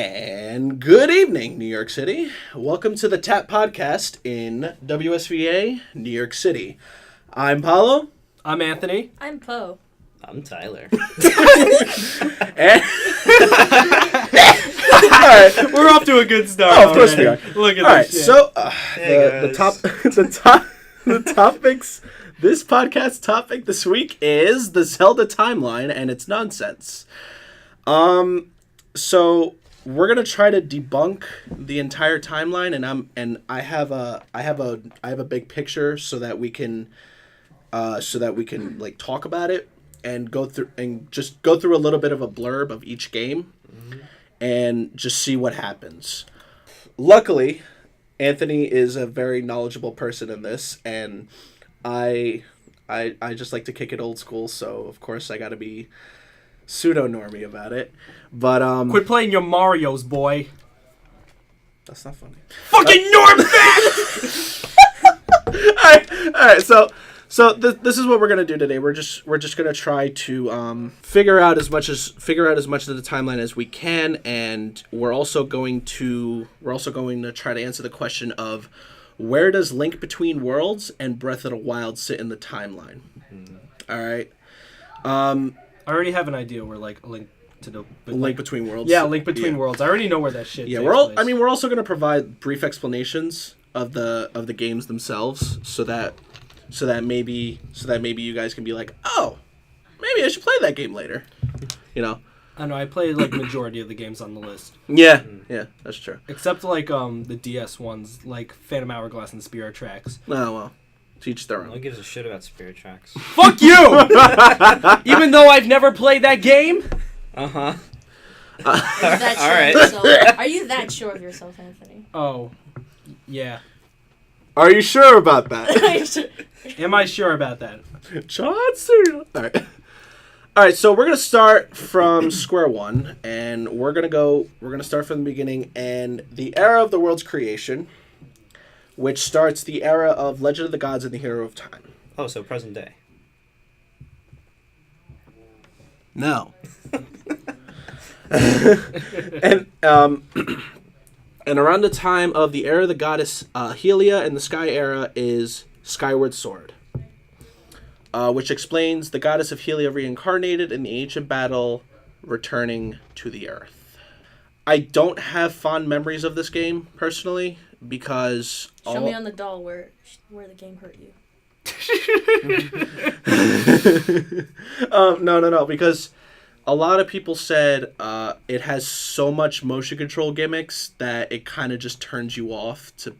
And good evening, New York City. Welcome to the TAPP podcast in WSVA, New York City. I'm Paulo. I'm Anthony. I'm Poe. I'm Tyler. And Alright, we're off to a good start. Oh, of course we are. Look at Alright, this shit. so Hey, the topics. This podcast topic this week is the Zelda timeline and its nonsense. So we're gonna try to debunk the entire timeline, and I have a big picture so that we can like talk about it and go through a little bit of a blurb of each game, and just see what happens. Luckily, Anthony is a very knowledgeable person in this, and I just like to kick it old school, so of course I gotta be pseudo-normie about it. But Quit playing your Marios, boy. That's not funny. Fucking norm back! Alright, so this is what we're gonna do today. We're just gonna try to figure out as much of the timeline as we can, and we're also going to try to answer the question of where does Link Between Worlds and Breath of the Wild sit in the timeline. Alright. I already have an idea where like a link to the Link Between Worlds. Yeah, Link Between Worlds. I already know where that shit. Yeah, takes we're place. also going to provide brief explanations of the games themselves, so that maybe you guys can be like, oh, maybe I should play that game later. You know. I know. I played like majority of the games on the list, Yeah, that's true. except like the DS ones, like Phantom Hourglass and Spirit Tracks. Oh well, teach their No own. one gives a shit about Spirit Tracks. Fuck you! Even though I've never played that game. Uh-huh. That sure Alright. of yourself. Are you that sure of yourself, Anthony? Oh, yeah. Are you sure about that? Am I sure about that? John Cena. All right. So we're gonna start from square one, and we're gonna start from the beginning and the era of the world's creation, which starts the era of Legend of the Gods and the Hero of Time. Oh, so present day. No. and around the time of the era of the goddess Helia and the Sky era is Skyward Sword, which explains the goddess of Helia reincarnated in the ancient battle, returning to the earth. I don't have fond memories of this game personally because Show me on the doll where the game hurt you. No, because a lot of people said it has so much motion control gimmicks that it kind of just turns you off to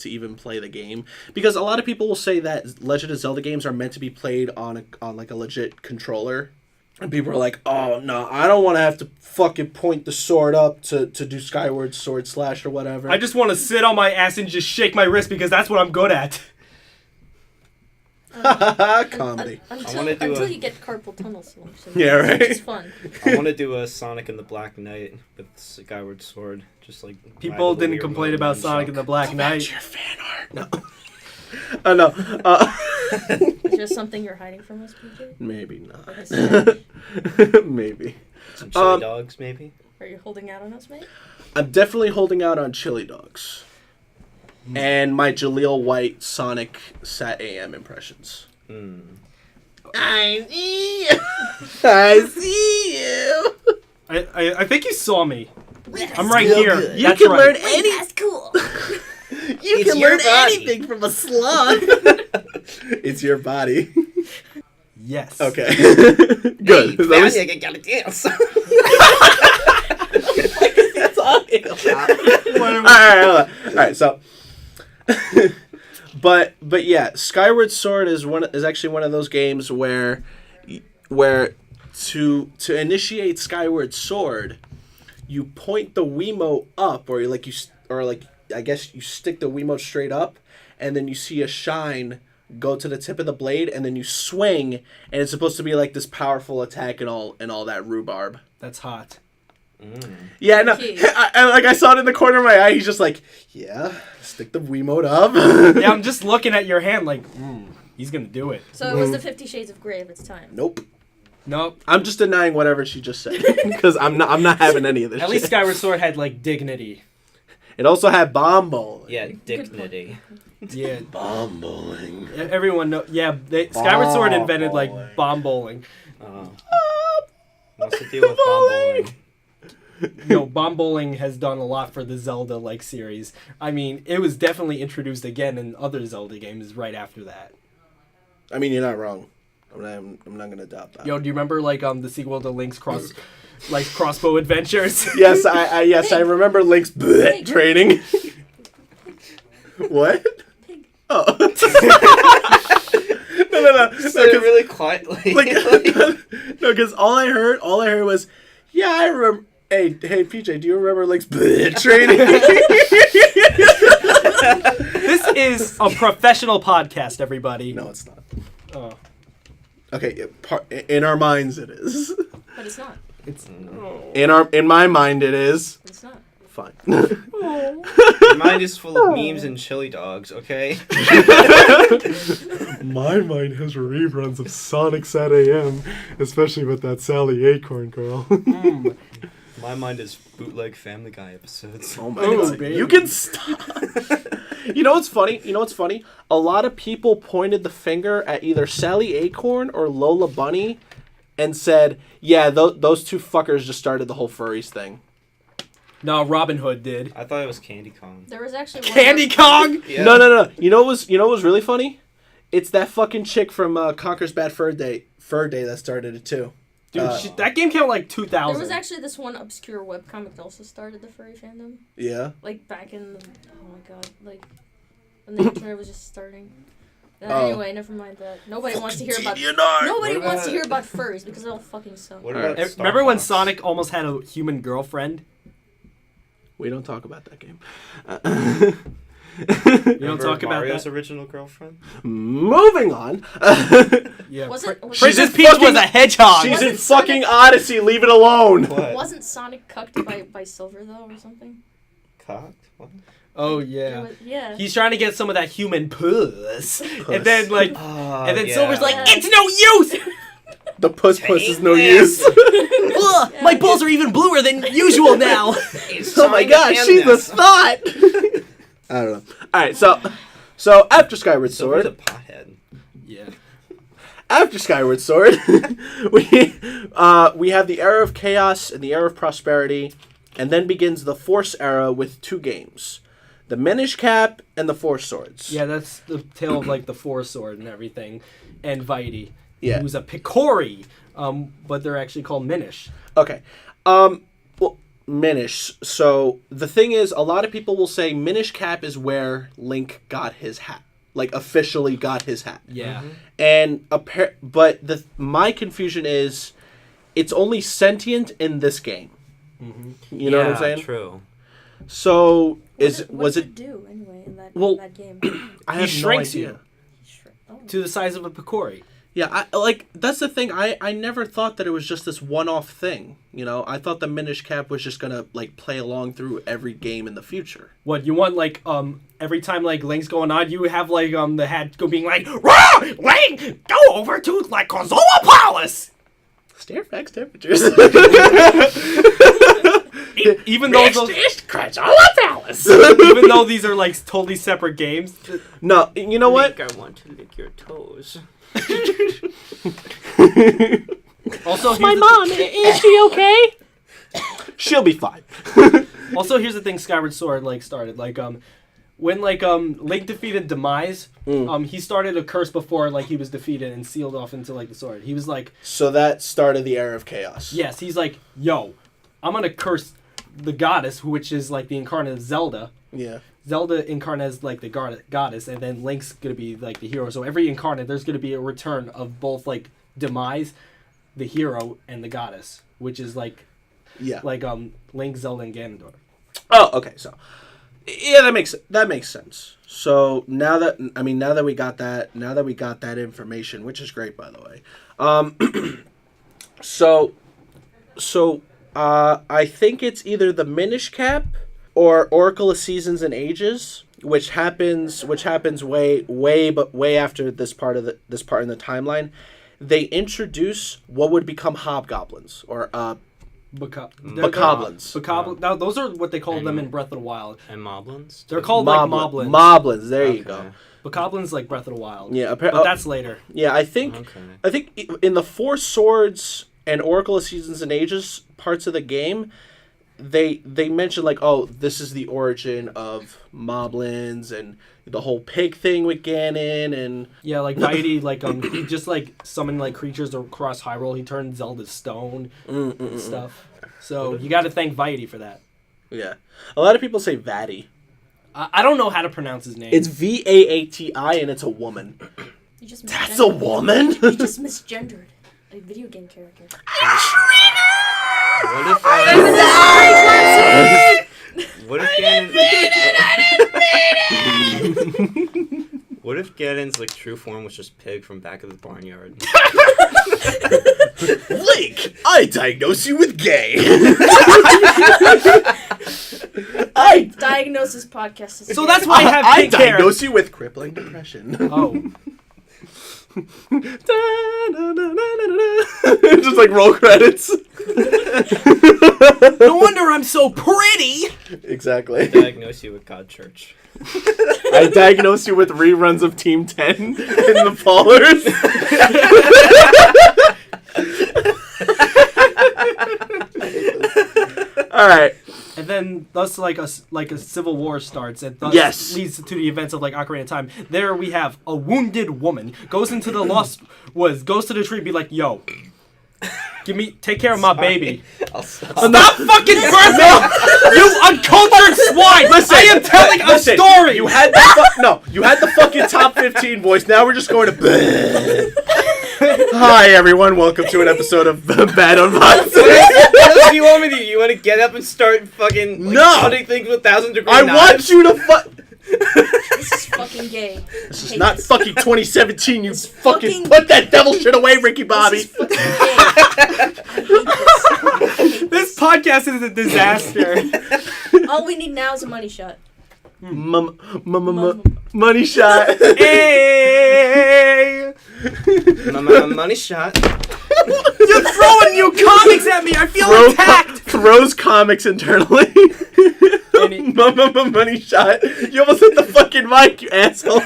even play the game. Because a lot of people will say that Legend of Zelda games are meant to be played on like a legit controller, and people are like, "Oh no, I don't want to have to fucking point the sword up to do Skyward Sword Slash or whatever." I just want to sit on my ass and just shake my wrist because that's what I'm good at. Comedy. Until you get carpal tunnel syndrome. Yeah, right. It's fun. I want to do a Sonic and the Black Knight with Skyward Sword. Just like People didn't complain about Sonic and the Black Knight. That's your fan art. No. No. Is there something you're hiding from us, PJ? Maybe not. Okay, Maybe. Some chili dogs, maybe. are you holding out on us, mate? I'm definitely holding out on chili dogs. And my Jaleel White Sonic Sat AM impressions. I see you. I see you. I think you saw me. That's I'm right real here. good. You That's can right. learn That's cool. You It's can your learn body. anything from a sloth. It's your body. Yes. Okay. Good. That was- I gotta dance. All right. So, but yeah, Skyward Sword is actually one of those games where to initiate Skyward Sword, you point the Wiimote up, or I guess you stick the Wiimote straight up, and then you see a shine go to the tip of the blade, and then you swing, and it's supposed to be like this powerful attack and all that rhubarb. That's hot. Yeah, no. Jeez. I saw it in the corner of my eye. He's just like, yeah, stick the Wiimote up. Yeah, I'm just looking at your hand like, he's gonna do it. So it was the 50 Shades of Grey of its time. Nope. Nope. I'm just denying whatever she just said because I'm not having any of this. At least shit. Skyward Sword had like dignity. It also had bomb bowling. Yeah, dignity. Yeah. Bomb bowling. Everyone know. Yeah, Skyward Sword invented bowling. like bomb bowling. What's the deal with bomb bowling? Bomb bowling has done a lot for the Zelda like series. I mean, it was definitely introduced again in other Zelda games right after that. I mean, you're not wrong. I'm not gonna doubt that. Yo, do you remember like the sequel to Link's Crossbow Adventures? Yes, I remember Link's training. What? Oh. no. Said it really quietly. No, because all I heard was, yeah, I remember. Hey, PJ, do you remember Link's training? This is a professional podcast, everybody. No, it's not. Oh. Okay, in our minds it is. But it's not. It's In my mind it is. But it's not. Fine. Your mind is full of memes and chili dogs, okay? My mind has reruns of Sonic Sat AM, especially with that Sally Acorn girl. My mind is bootleg Family Guy episodes. Oh my Oh, god. baby. You can stop. You know what's funny? A lot of people pointed the finger at either Sally Acorn or Lola Bunny and said, yeah, those two fuckers just started the whole furries thing. No, Robin Hood did. I thought it was Candy Kong. There was actually one Candy Kong. Yeah. No. You know what was really funny? It's that fucking chick from Conker's Bad Fur Day that started it too. Dude, that game came out like 2000. There was actually this one obscure webcomic that also started the furry fandom. Yeah. Like back in the, oh my god, like when the internet was just starting. Anyway, never mind that. Nobody wants to hear about. Nobody wants to hear about furries because they all fucking suck. What about Star Remember when Fox? Sonic almost had a human girlfriend? We don't talk about that game. You don't Remember talk about Mario's that. original girlfriend? Moving on. Yeah. Wasn't Peach was a hedgehog. She's Wasn't in fucking Sonic- Odyssey. Leave it alone. What? Wasn't Sonic cucked by Silver though or something? Cocked? What? Oh yeah. Yeah. He's trying to get some of that human puss. And then like and then yeah. Silver's like, it's no use! The puss is no Tameless. use. Ugh, my balls are even bluer than usual now. Oh my gosh, she's a thought. I don't know. All right, so after Skyward Silver's Sword, a pothead. Yeah. after Skyward Sword, we have the era of chaos and the era of prosperity, and then begins the Force era with two games, the Minish Cap and the Force Swords. Yeah, that's the tale of like the Force Sword and everything. And Vitae. Yeah. Who's a Picori. But they're actually called Minish. Okay. Well, Minish. So the thing is, a lot of people will say Minish Cap is where Link got his hat, like officially got his hat. Yeah. And but my confusion is, it's only sentient in this game. Mm-hmm. You know what I'm saying? True. So What did it do anyway in that game? I He have shrinks no you. idea. To the size of a Picori. Yeah, that's the thing. I never thought that it was just this one-off thing. You know, I thought the Minish Cap was just gonna like play along through every game in the future. What, you want like every time like Link's going on, you have like the hat go being like, "Rah! Link, go over to like Kozoa Palace!" Fairfax temperatures. Even though those, Palace. even though these are like totally separate games. No, you know what? I want to lick your toes. Also, My mom, is she okay? She'll be fine. Also, here's the thing: Skyward Sword like started like when like Link defeated Demise, he started a curse before like he was defeated and sealed off into like the sword. He was like, So that started the era of chaos. yes, he's like, yo, I'm gonna curse the goddess, which is like the incarnate of Zelda. Yeah. Zelda incarnate as like the goddess, and then Link's gonna be like the hero. So every incarnate, there's gonna be a return of both like Demise, the hero, and the goddess, which is like Yeah. Link, Zelda, and Ganondorf. Oh, okay. So, yeah, that makes sense. So now that we got that information, which is great, by the way. I think it's either the Minish Cap or Oracle of Seasons and Ages, which happens way after this part in the timeline. they introduce what would become hobgoblins or bokoblins. Now, those are what they call them in Breath of the Wild. And moblins? They're called like moblins. Moblins, there you go. Bokoblins like Breath of the Wild. Yeah, but that's later. Yeah, I think in the Four Swords and Oracle of Seasons and Ages parts of the game, they mention like, oh, this is the origin of moblins and the whole pig thing with Ganon and like Vaidi, like he just like summoned like creatures across Hyrule. He turned Zelda stone and stuff. So you got to thank Vaidi for that. Yeah, a lot of people say Vati. I don't know how to pronounce his name. It's Vaati and it's a woman. That's a woman. You just misgendered a video game character. What if What if Ganon's like true form was just Pig from back of the barnyard? Link, I diagnose you with gay. I diagnose this podcast as so gay. that's why I have pink hair. I diagnose you with crippling depression. Oh. Just like roll credits. No wonder I'm so pretty. Exactly. I diagnose you with God Church. I diagnose you with reruns of Team 10 in the Fallers. All right. And then thus like a civil war starts and thus leads to the events of like Ocarina of Time. There we have a wounded woman goes into the lost woods, goes to the tree, be like, yo, take care of my baby. Stop fucking birthing, you uncultured swine! Listen, I am telling a story. You had the fucking top 15 voice. Now we're just going to. Hi everyone, welcome to an episode of Bad on Vibes. What else do you want me to do? You want to get up and start fucking cutting things with 1,000-degree knives? I want you to This is fucking gay. This is not fucking 2017. You fucking put that devil shit away, Ricky Bobby. This is fucking gay. I hate this. This podcast is a disaster. All we need now is a money shot. Money shot. Hey! Money shot. You're throwing new comics at me. I feel attacked. Throws comics internally. Money shot. You almost hit the fucking mic, you asshole.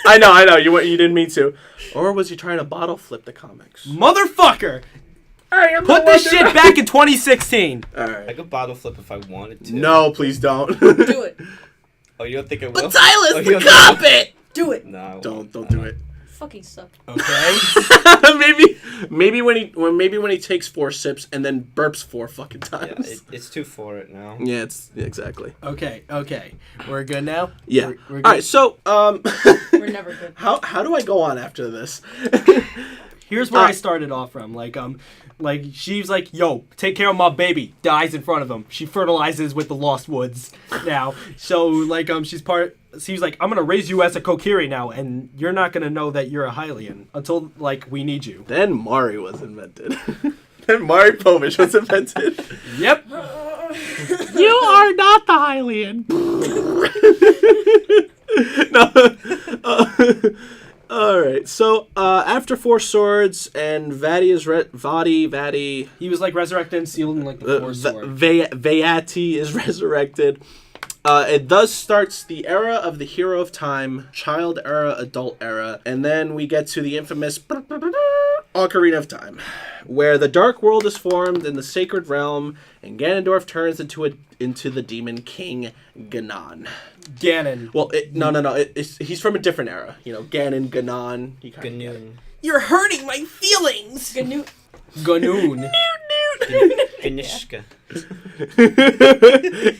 I know. You didn't mean to. Or was he trying to bottle flip the comics? Motherfucker! Put this shit back in 2016. All right. I could bottle flip if I wanted to. No, please don't. Do it. Oh, you don't think I will? But Silas, the carpet. Do it. No, Don't do it. Fucking suck. Okay. maybe when he takes 4 sips and then burps 4 fucking times. Yeah, it's too for it now. Yeah, it's exactly. Okay. We're good now? Yeah. We're good? All right, so We're never good. how do I go on after this? Here's where I started off from. Like she's like, yo, take care of my baby. Dies in front of him. She fertilizes with the Lost Woods now. So like she's like, I'm gonna raise you as a Kokiri now, and you're not gonna know that you're a Hylian until like we need you. Then Mari was invented. Then Mari Povich was invented. Yep. You are not the Hylian. No. All right. So after 4 Swords and Vaati is Vaati. He was like resurrected and sealed in like the 4th sword. Vaati is resurrected. It thus starts the era of the Hero of Time, Child Era, Adult Era, and then we get to the infamous Ocarina of Time, where the Dark World is formed in the Sacred Realm, and Ganondorf turns into the Demon King Ganon. Ganon. Well, he's from a different era. You know, Ganon, Ganon. Ganoon. You're hurting my feelings. Ganoon. Ganishka.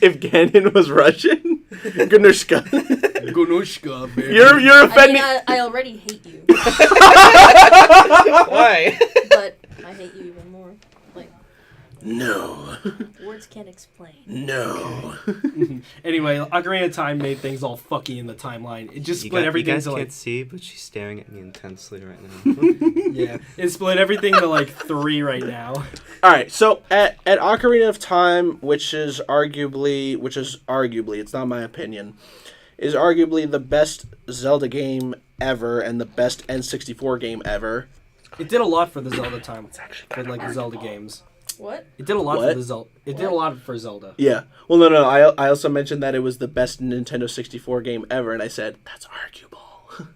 If Ganon was Russian, Ganushka. Ganushka, baby. You're offending. I already hate you. Why? But I hate you even more. Like, No. words can't explain. No. Anyway, Ocarina of Time made things all fucky in the timeline. It just split everything you guys to like... can't see, but she's staring at me intensely right now. Yeah, it split everything to like 3 right now. All right, so at Ocarina of Time, which is arguably, it's not my opinion, is arguably the best Zelda game ever and the best N64 game ever. It did a lot for the Zelda time. For like the Zelda games. What? It did a lot What? for the Zelda. It did a lot for Zelda. Yeah. Well, no. I also mentioned that it was the best Nintendo 64 game ever, and I said, that's arguable.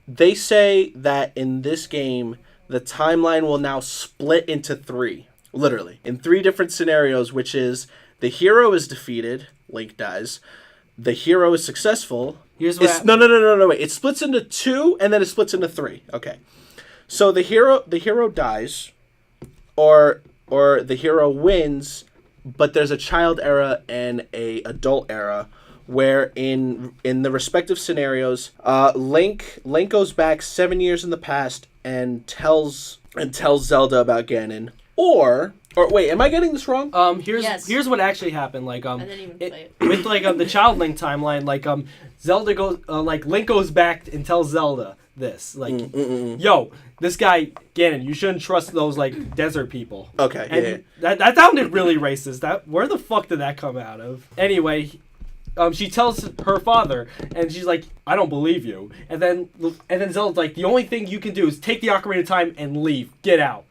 They say that in this game, the timeline will now split into 3. Literally. In 3 different scenarios, which is the hero is defeated, Link dies. The hero is successful. Here's what No, wait. It splits into 2, and then it splits into 3. Okay. So the hero dies, or the hero wins, but there's a child era and a adult era, where in the respective scenarios, Link goes back 7 years in the past and tells Zelda about Ganon, or wait, am I getting this wrong? Here's what actually happened. Like I didn't even play it. with like the Child Link timeline, like Zelda goes like Link goes back and tells Zelda this, like, yo, this guy Ganon, you shouldn't trust those like desert people. Okay, and that sounded really racist. Where the fuck did that come out of? Anyway, she tells her father, and she's like, I don't believe you. And then Zelda's like, the only thing you can do is take the Ocarina of Time and leave. Get out.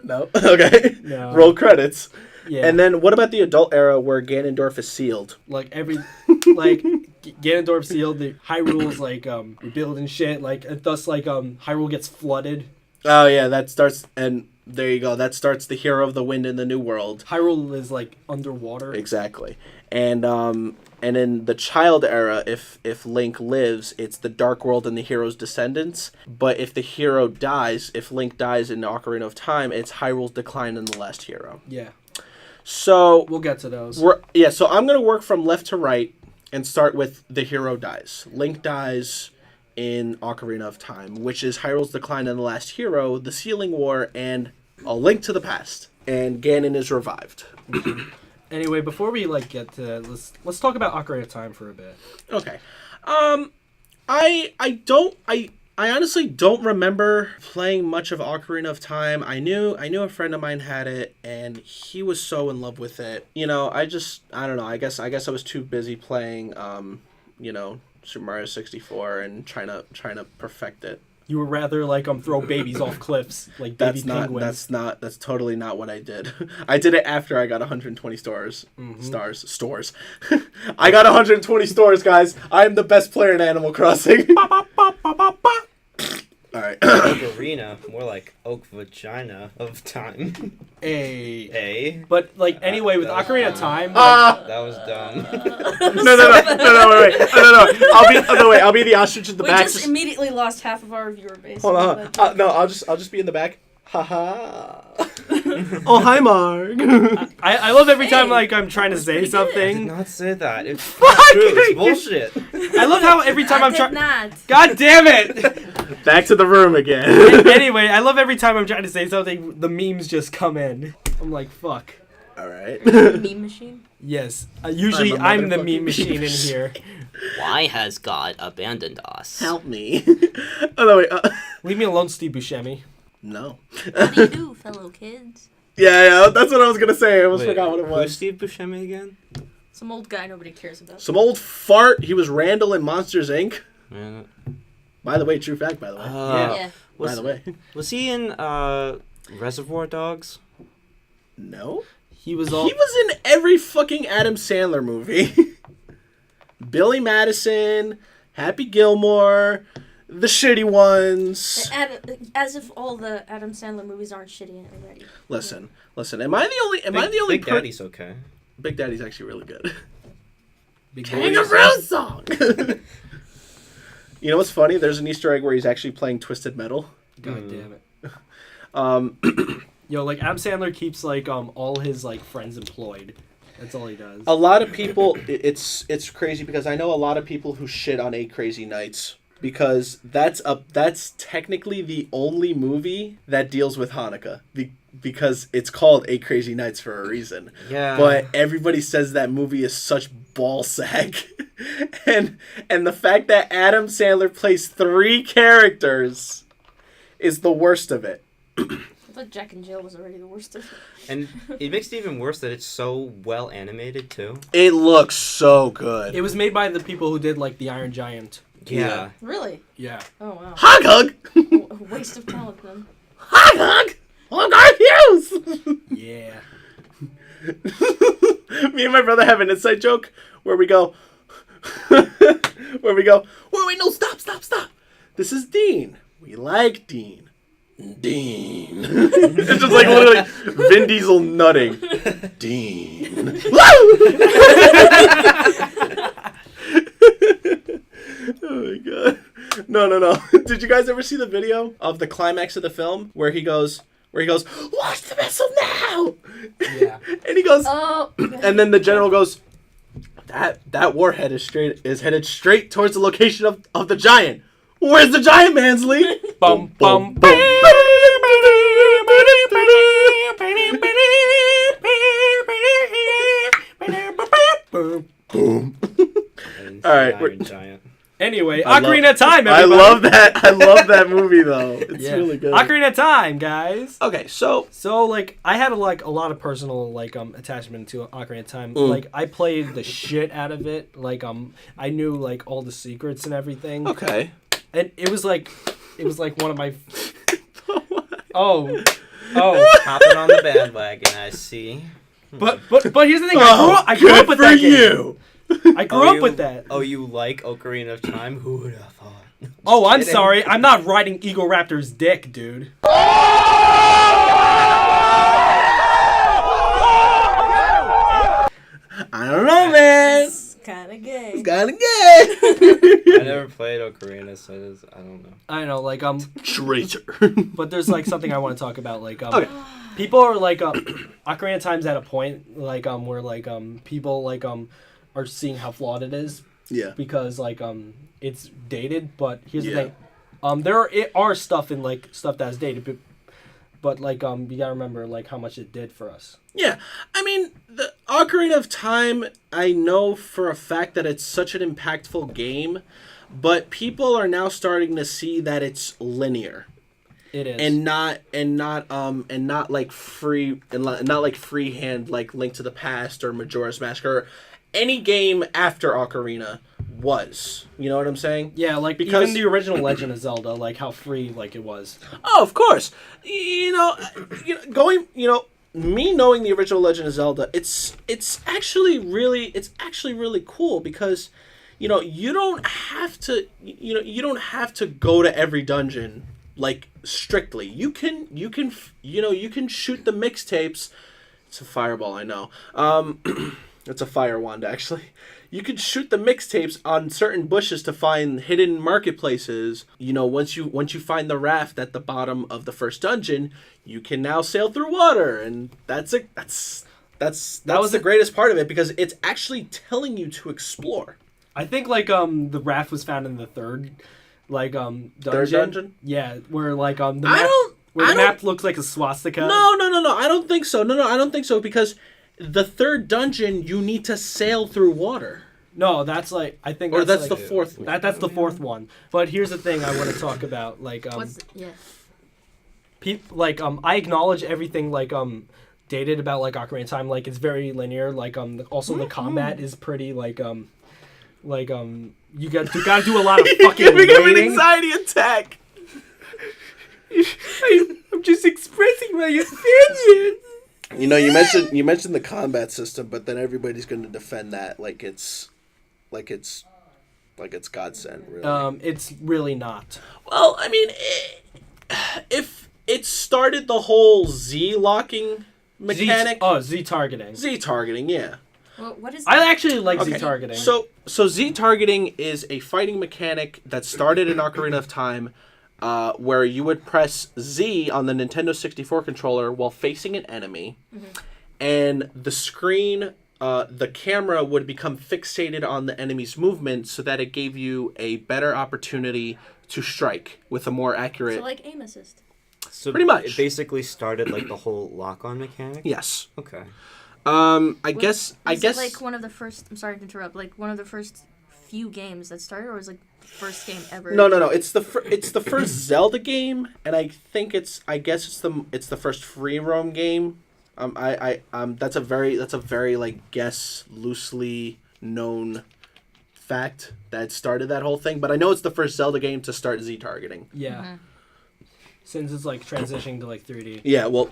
No. Okay. No. Roll credits. Yeah. And then what about the adult era where Ganondorf is sealed? Like Ganondorf sealed, the Hyrule's like rebuild and shit, like and thus like Hyrule gets flooded. Oh yeah, that starts, and there you go. That starts the Hero of the Wind in the New World. Hyrule is like underwater. Exactly. And in the child era, if Link lives, it's the Dark World and the hero's descendants. But if the hero dies, if Link dies in the Ocarina of Time, it's Hyrule's decline in the last hero. Yeah. So we'll get to those. So I'm gonna work from left to right and start with the hero dies. Link dies in Ocarina of Time, which is Hyrule's decline in the last hero, the Sealing War, and A Link to the Past. And Ganon is revived. Anyway, before we like get to that, let's talk about Ocarina of Time for a bit. Okay. I honestly don't remember playing much of Ocarina of Time. I knew a friend of mine had it, and he was so in love with it. You know, I don't know. I guess I was too busy playing, Super Mario 64 and trying to perfect it. You would rather like throw babies off cliffs like baby penguins. That's totally not what I did. I did it after I got 120 stars. Stores. I got 120 stores, guys. I am the best player in Animal Crossing. All right. Ocarina, more like oak vagina of time. But like anyway, with Ocarina of Time, that was dumb. No. I'll be the ostrich at the back. We just immediately lost half of our viewer base. Hold on. No, I'll just be in the back. Haha. Oh, hi, Mark. I love every time like I'm trying to say something. I did not say that. It's not true. It's bullshit. I love how every time I'm trying. Not. God damn it! Back to the room again. Anyway, I love every time I'm trying to say something, the memes just come in. I'm like, fuck. All right. Meme machine? Yes. Usually I'm the meme machine in here. Why has God abandoned us? Help me. Oh, no, wait. Leave me alone, Steve Buscemi. No. How do you do, fellow kids? Yeah, that's what I was gonna say. I almost forgot what it was. Who's Steve Buscemi again? Some old guy nobody cares about. Some old fart. He was Randall in Monsters, Inc. Yeah. By the way, true fact, by the way. Yeah. By the way. Was he in Reservoir Dogs? No. He was in every fucking Adam Sandler movie. Billy Madison, Happy Gilmore, the shitty ones. As if all the Adam Sandler movies aren't shitty already. Listen. Am I the only? Big Daddy's okay. Big Daddy's actually really good. Big Kangaroo song. You know what's funny? There's an Easter egg where he's actually playing Twisted Metal. God damn it. Yo, like Adam Sandler keeps like all his like friends employed. That's all he does. A lot of people, it's crazy because I know a lot of people who shit on 8 Crazy Nights because that's technically the only movie that deals with Hanukkah because it's called 8 Crazy Nights for a reason. Yeah. But everybody says that movie is such ballsack. and the fact that Adam Sandler plays 3 characters is the worst of it. thought Jack and Jill was already the worst of it. And it makes it even worse that it's so well animated too. It looks so good. It was made by the people who did like the Iron Giant. Yeah. Really? Yeah. Oh wow. Hug! A waste of talent then. Hug! Oh, Garth Hughes! Yeah. Me and my brother have an inside joke where we go, wait, no, stop. This is Dean. We like Dean. Dean. It's just like literally Vin Diesel nutting. Dean. Oh my god. No. Did you guys ever see the video of the climax of the film where he goes, launch the missile now! Yeah. And he goes, Oh. and then the general goes, that warhead is headed straight towards the location of the giant. Where's the giant, Mansley? Bum bum bum. Boom. And All right, Iron Giant. Anyway, Ocarina of Time, I everybody. love that. I love that movie though. It's Yeah. really good. Ocarina of Time, guys. Okay, so So like I had a lot of personal attachment to Ocarina of Time. Like I played the shit out of it. Like I knew like all the secrets and everything. okay. And it was like one of my Oh. Hopping on the bandwagon, I see. But here's the thing, I grew up with that game. You. I grew up with that. Oh, you like Ocarina of Time? Who would have thought? Oh, I'm sorry. I'm not riding Eagle Raptor's dick, dude. I don't know, man. It's kind of gay. It's kind of gay. I never played Ocarina, so I don't know. I know, like Traitor. but there's like something I want to talk about. Like Okay. people are like Ocarina of Time's at a point like where like people like are seeing how flawed it is Yeah. because like it's dated. But here's Yeah. the thing, there are stuff in like stuff that's dated, but like you gotta remember like how much it did for us. Yeah, I mean, the Ocarina of Time, I know for a fact that it's such an impactful game, but people are now starting to see that it's linear. It is. And not like freehand like Link to the Past or Majora's Mask or any game after Ocarina was. You know what I'm saying? Yeah, like Because- even the original Legend of Zelda, like how free like it was. Oh, of course. Me knowing the original Legend of Zelda, it's actually really cool because you don't have to go to every dungeon like strictly. You can shoot the mixtapes. It's a fireball, I know. It's a fire wand actually. You could shoot the mixtapes on certain bushes to find hidden marketplaces. Once you find the raft at the bottom of the first dungeon, you can now sail through water, and that's the greatest part of it because it's actually telling you to explore. I think like the raft was found in the third dungeon. Third dungeon? Yeah, where like the map, I don't the map looks like a swastika. No. I don't think so. No, I don't think so because the third dungeon you need to sail through water. No, that's like I think. Or that's like, the fourth one. That's the fourth one. But here's the thing I want to talk about. Like I acknowledge everything like dated about like Ocarina of Time. Like it's very linear. Like also the combat is pretty like you got to do a lot of fucking You're giving an waiting. anxiety attack. I'm just expressing my opinion. You mentioned the combat system, but then everybody's going to defend that like it's godsend, really. It's really not. Well, I mean, if it started the whole Z locking mechanic, Z targeting. Z targeting, yeah. Well, what is I actually like Okay. Z targeting. So Z targeting is a fighting mechanic that started in Ocarina of Time, where you would press Z on the Nintendo 64 controller while facing an enemy, and the screen, the camera would become fixated on the enemy's movement so that it gave you a better opportunity to strike with a more accurate. So like aim assist. So Pretty much. It basically started like the whole lock-on mechanic. Yes. Okay. I guess It like one of the first. I'm sorry to interrupt. Like one of the first few games that started, or was like the first game ever? No. It's the first Zelda game, and I think it's the first free roam game. That's a very like guess loosely known fact that started that whole thing. But I know it's the first Zelda game to start Z targeting. Yeah. Mm-hmm. Since it's like transitioning to like 3D. Yeah, well,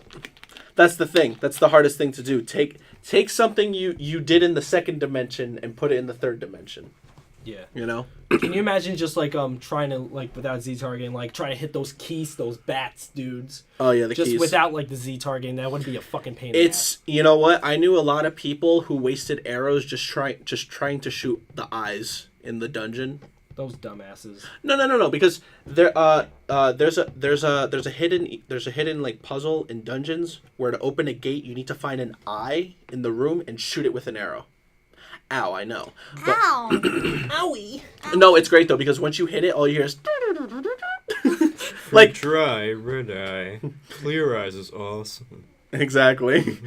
that's the thing. That's the hardest thing to do. Take something you did in the second dimension and put it in the third dimension. Yeah. You know? Can you imagine just like trying to like without Z targeting, like trying to hit those keys, those bats, dudes? Oh yeah, the just keys. without like the Z targeting, that would be a fucking pain. It's you know what? I knew a lot of people who wasted arrows just trying to shoot the eyes in the dungeon. Those dumbasses. No, because there's a hidden like puzzle in dungeons where to open a gate you need to find an eye in the room and shoot it with an arrow. Ow, I know. But, Ow! Owie! No, it's great though because once you hit it, all you hear is like dry red eye, clear eyes is awesome. Exactly,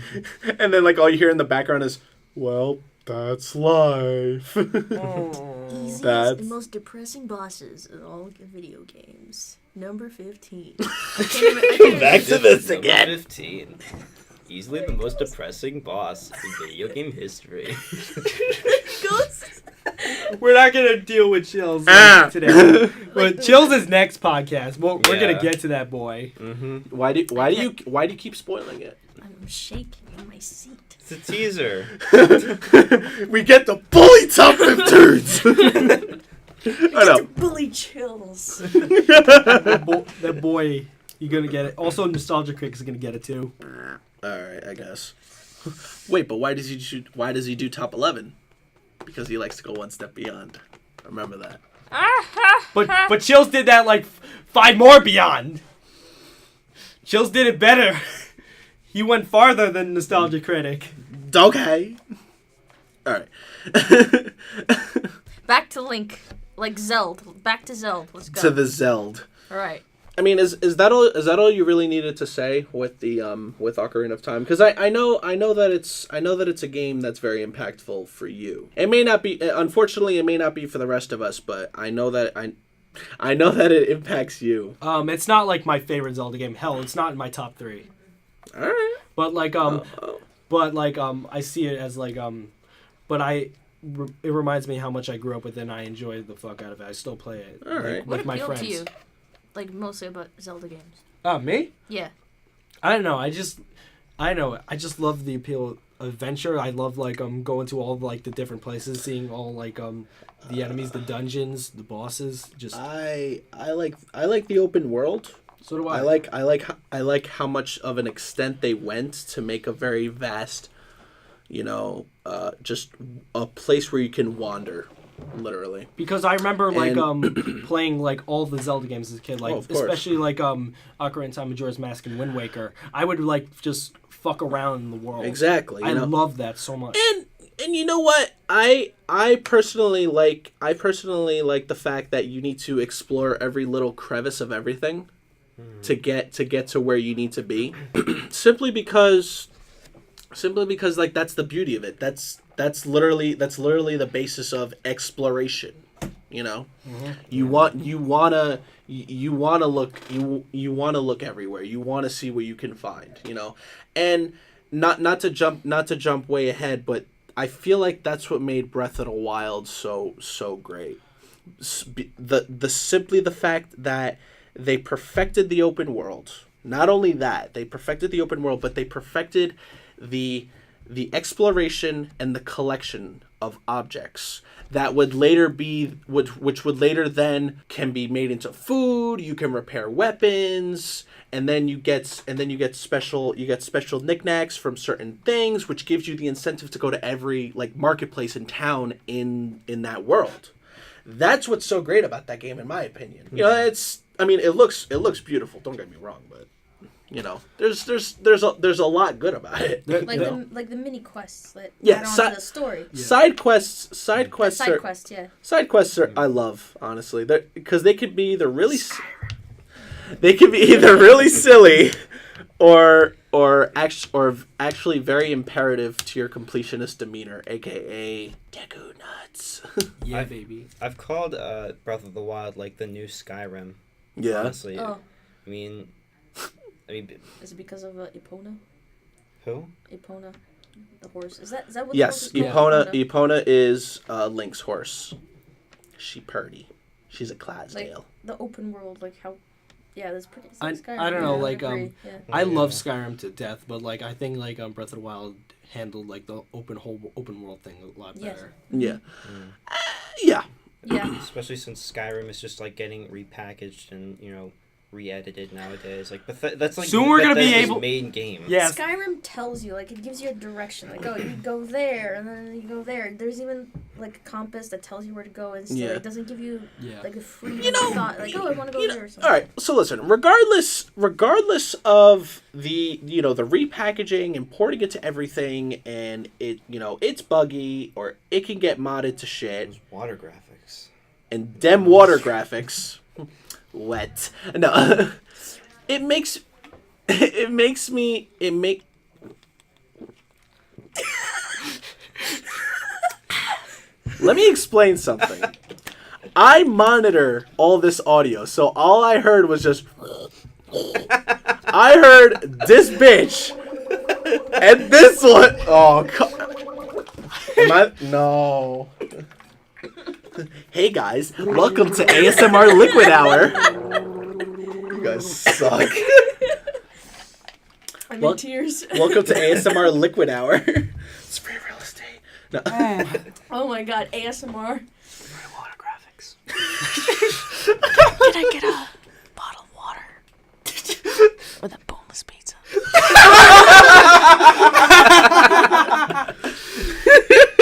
and then like all you hear in the background is, well, that's life. Easiest and most depressing bosses in all video games. Number 15. Back to this again. Number 15. Easily the most depressing boss in video game history. We're not gonna deal with Chills today, but Chills is next podcast. We're gonna get to that boy. Mm-hmm. Why do you keep spoiling it? I'm shaking in my seat. It's a teaser. We get the bully top 15s. I know. Bully Chills. That boy, you're gonna get it. Also, Nostalgia Critic is gonna get it too. All right, I guess. Wait, but why does he do top 11? Because he likes to go one step beyond. Remember that. But Chills did that like 5 more beyond. Chills did it better. He went farther than Nostalgia Critic. Okay. All right. Back to Link, like Zelda. Back to Zelda. Let's go. To the Zelda. All right. I mean, is that all? Is that all you really needed to say with the with Ocarina of Time? Because I know that it's a game that's very impactful for you. It may not be. Unfortunately, it may not be for the rest of us. But I know that it impacts you. It's not like my favorite Zelda game. Hell, it's not in my top 3. All right. But like I see it as like it reminds me how much I grew up with it and I enjoy the fuck out of it. I still play it. All right. With my friends. To you? Like mostly about Zelda games. Me? Yeah. I don't know. I just love the appeal of adventure. I love like going to all like the different places, seeing all like the enemies, the dungeons, the bosses. Just I like the open world. So do I. I like how much of an extent they went to make a very vast, just a place where you can wander, literally. Because I remember like playing like all the Zelda games as a kid, like especially like Ocarina of Time, Majora's Mask, and Wind Waker. I would like just fuck around in the world. Exactly. I love that so much. And you know what? I personally like the fact that you need to explore every little crevice of everything to get to where you need to be. simply because like that's the beauty of it. That's literally the basis of exploration. Mm-hmm. You want to look everywhere. You want to see what you can find. And not to jump way ahead, but I feel like that's what made Breath of the Wild so great. Simply the fact that they perfected the open world. Not only that, they perfected the open world, but they perfected the exploration and the collection of objects that would later be which would later then can be made into food. You can repair weapons, and then you get special knickknacks from certain things, which gives you the incentive to go to every like marketplace in town in that world. That's what's so great about that game, in my opinion. It looks beautiful. Don't get me wrong, but there's a lot good about it. Like the mini quests that add on to the story. Yeah. Side quests are I love, honestly, because they could be either really silly or or actually very imperative to your completionist demeanor, aka Deku nuts. Yeah, baby. I've called Breath of the Wild like the new Skyrim. Yeah. Honestly. Oh. I mean, Is it because of Epona? who? Epona, the horse. Is that what? Yes, the horse is called? Epona is Link's horse. She purdy. She's a Clydesdale. Like the open world, like how. Yeah, that's pretty. I Skyrim, don't know, yeah, like agree, yeah. I love Skyrim to death, but like I think like Breath of the Wild handled like the open world thing a lot Yes. better. Yeah. Yeah. Yeah. Especially since Skyrim is just like getting repackaged and re-edited nowadays. Like, but that's like Soon we're gonna be Bethesda's able- main game. Yeah. Skyrim tells you, like, it gives you a direction. Like, oh, you go there, and then you go there. There's even, like, a compass that tells you where to go, and Yeah. it doesn't give you, Yeah. like, a free thought. Like, oh, I want to go there or something. All right. So listen, regardless of the the repackaging and porting it to everything, and it's buggy or it can get modded to shit, Those water graphics. and dem water graphics, wet. No, it makes me. Let me explain something. I monitor all this audio, so all I heard was just. I heard this bitch and this one. Oh, no. Hey guys, welcome to ASMR Liquid Hour. You guys suck. I'm in tears. Welcome to ASMR Liquid Hour. It's free real estate. No. Oh my god, ASMR. Water graphics. Can I get a bottle of water? With a boneless pizza.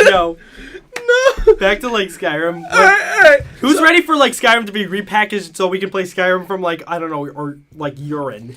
No. Back to like Skyrim. Who's ready for like Skyrim to be repackaged so we can play Skyrim from like I don't know or like urine?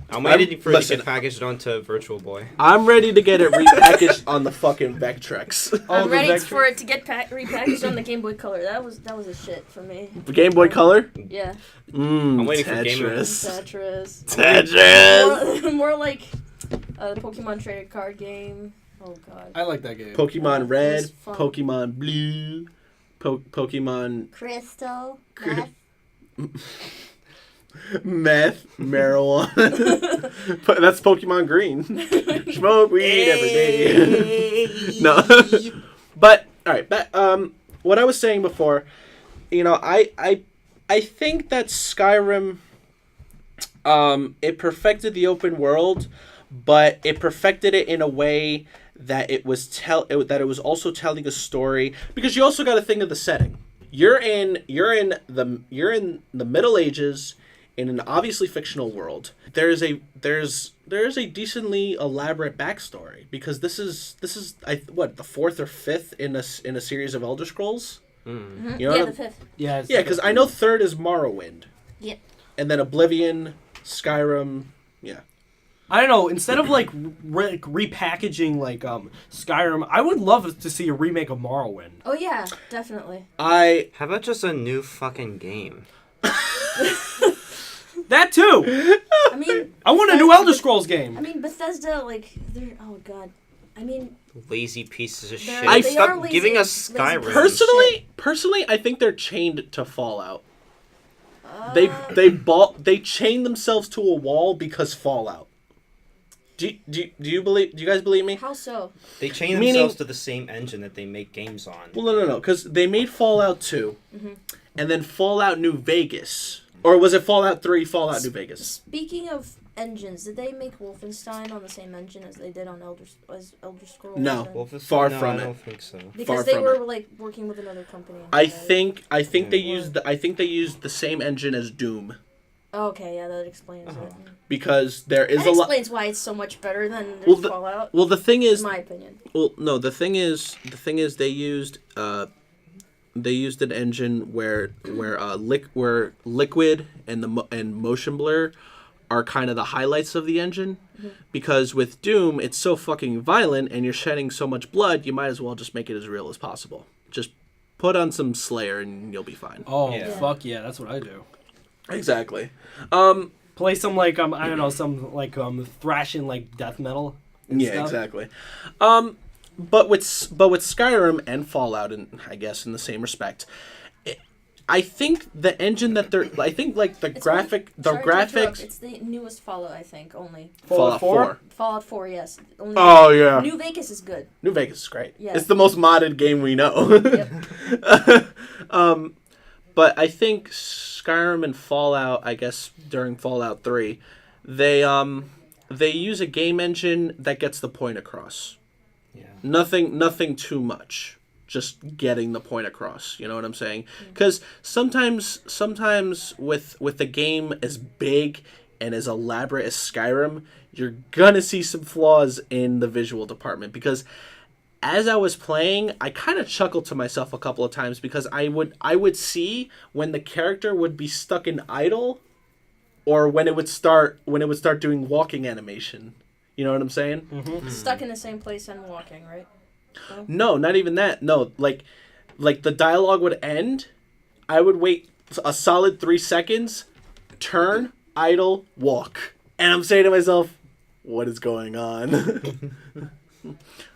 I'm waiting for it to listen. get packaged onto Virtual Boy. I'm ready to get it repackaged on the fucking Vectrex. I'm ready for it to get repackaged on the Game Boy Color. That was a shit for me. The Game Boy Color? Yeah. I'm waiting for Game Boy. Tetris. Tetris. More like the Pokemon trading card game. Oh god. I like that game. Pokemon Red, It's fun. Pokemon Blue, Pokemon Crystal. Meth, marijuana. That's Pokemon Green. Smoke weed every day. No. But all right, what I was saying before, I think that Skyrim it perfected the open world, but it perfected it in a way that it was also telling a story, because you also got to think of the setting. You're in the Middle Ages in an obviously fictional world. There's a decently elaborate backstory, because this is the fourth or fifth in a series of Elder Scrolls. Mm-hmm. You know Yeah, the fifth. Yeah. because I know third is Morrowind. Yeah. And then Oblivion, Skyrim. Yeah. I don't know. Instead of like repackaging like Skyrim, I would love to see a remake of Morrowind. Oh yeah, definitely. How about just a new fucking game? That too. I mean, I want a new Elder Scrolls game. I mean, Bethesda, like, they're, oh god. I mean, Lazy pieces of shit. They Stop are lazy- giving us lazy Skyrim. Personally, I think they're chained to Fallout. They chained themselves to a wall because Fallout. Do you guys believe me? how so? They chain themselves to the same engine that they make games on. Well, no, because they made Fallout 2, Mm-hmm. and then Fallout New Vegas. Or was it Fallout 3, Fallout New Vegas? Speaking of engines, did they make Wolfenstein on the same engine as they did on Elder Scrolls? No. And- Wolfenstein? Far No, from I it. don't think so. because far they from were it. like working with another company. I think they used the same engine as Doom, Okay, yeah, that explains it. because there is That a lot. explains why it's so much better than Fallout. Well, the thing is, in my opinion. well, no, the thing is, they used an engine where liquid and motion blur are kind of the highlights of the engine, because with Doom it's so fucking violent and you're shedding so much blood, you might as well just make it as real as possible. Just put on some Slayer and you'll be fine. Oh Yeah. fuck yeah, that's what I do. Exactly. play some like I don't know, some like thrashing like death metal. Yeah, stuff. exactly. But with Skyrim and Fallout, and I guess in the same respect, I think the engine that they're, I think like the graphics. It's the newest Fallout, I think, only. Fallout 4. Fallout 4, yes. Only Oh yeah. New Vegas is good. New Vegas is great. Yeah. It's the most modded game we know. Yep. But I think Skyrim and Fallout, I guess during Fallout 3, they use a game engine that gets the point across. Yeah. Nothing too much. Just getting the point across. You know what I'm saying? Because sometimes with a game as big and as elaborate as Skyrim, you're gonna see some flaws in the visual department. Because as I was playing, I kind of chuckled to myself a couple of times because I would see when the character would be stuck in idle, or when it would start doing walking animation. You know what I'm saying? Mm-hmm. Stuck in the same place and walking, right? No, not even that. No, like the dialogue would end. I would wait a solid 3 seconds, turn, idle, walk, and I'm saying to myself, "What is going on?"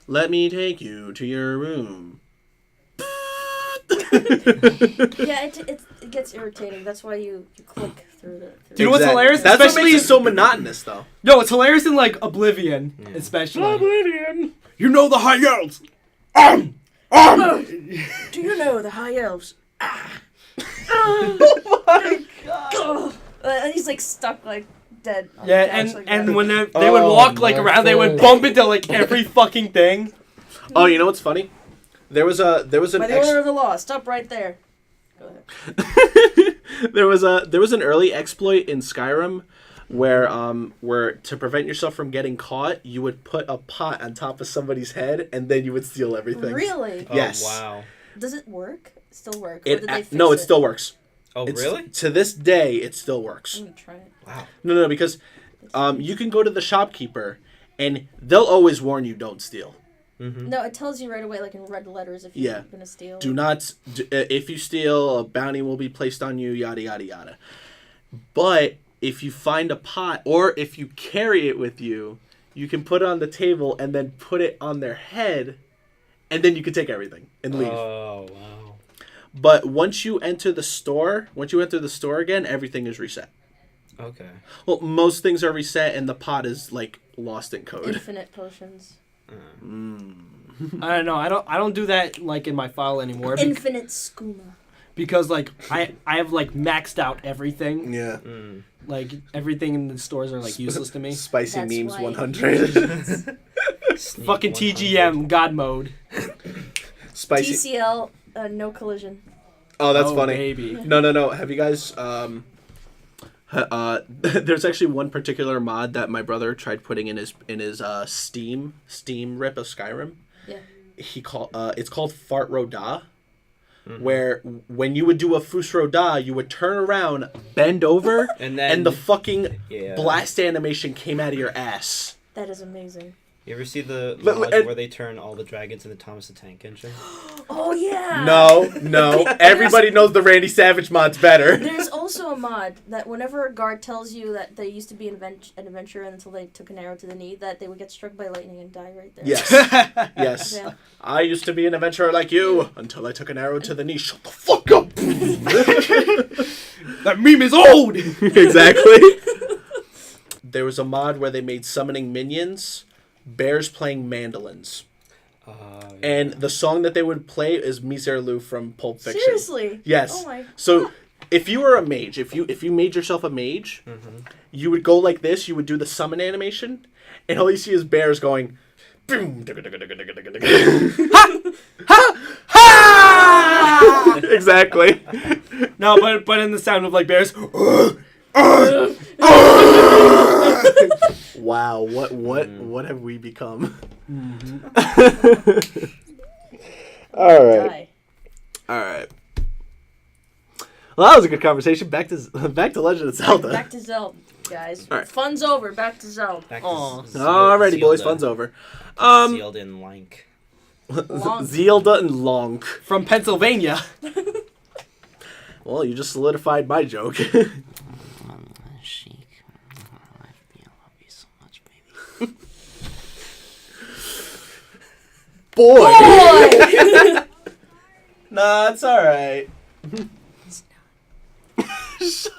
Let me take you to your room. Yeah, it gets irritating. That's why you click through the. Do you know what's hilarious? That's Especially what makes it so monotonous, though. No, it's hilarious in like Oblivion, especially. Oblivion. You know the high elves. Do you know the high elves? Oh my god! And he's like stuck like dead. on Yeah, the couch, like and that. when they would walk like my around, they would God. bump into like every fucking thing. Oh, you know what's funny? There was an By the order of the law, stop right there. Go ahead. there was an early exploit in Skyrim where to prevent yourself from getting caught, you would put a pot on top of somebody's head and then you would steal everything. Really? Yes. Oh, wow. Does it work? Still work? Or did they fix No, it still works. Oh, really? To this day, it still works. I'm gonna try it. Wow. No, because you can go to the shopkeeper and they'll always warn you don't steal. Mm-hmm. No, it tells you right away, like in red letters, if you're gonna steal. Do not, if you steal, a bounty will be placed on you, yada, yada, yada. But if you find a pot, or if you carry it with you, you can put it on the table and then put it on their head, and then you can take everything and leave. Oh, wow. But once you enter the store again, everything is reset. Okay. Well, most things are reset, and the pot is, like, lost in code. Infinite potions. I don't know. I don't do that like in my file anymore. Infinite skooma. Because like I have like maxed out everything. Yeah. Like everything in the stores are like useless to me. Spicy That's memes why- 100. Fucking 100. TGM God mode. Spicy. TCL, no collision. Oh, that's Oh, funny. baby. No. Have you guys there's actually one particular mod that my brother tried putting in his Steam rip of Skyrim. Yeah. It's called Fart Roda, where when you would do a Fus Roda, you would turn around, bend over, And then the fucking yeah. blast animation came out of your ass. That is amazing. You ever see the But- mod and- where they turn all the dragons into Thomas the Tank Engine? Oh yeah. No. Everybody knows the Randy Savage mod's better. There's also a mod that whenever a guard tells you that they used to be an adventurer until they took an arrow to the knee, that they would get struck by lightning and die right there. Yes. Yes. Yeah. I used to be an adventurer like you until I took an arrow to the knee. Shut the fuck up. That meme is old. Exactly. There was a mod where they made summoning minions, bears playing mandolins. And the song that they would play is Miserlou from Pulp Fiction. Seriously? Yes. Oh my. So if you were a mage, if you made yourself a mage, you would go like this, you would do the summon animation, and all you see is bears going boom. Exactly. No, but in the sound of like bears. Wow, what have we become? All right. Well, that was a good conversation. Back to Legend of Zelda. Back to Zelda, guys. All right. Fun's over. Back to Zelda. Back to Aw. Alrighty, boys, Zelda. fun's over. Zelda and Link. Long. Zelda and Lonk. From Pennsylvania. Well, you just solidified my joke. boy. Nah, it's all right.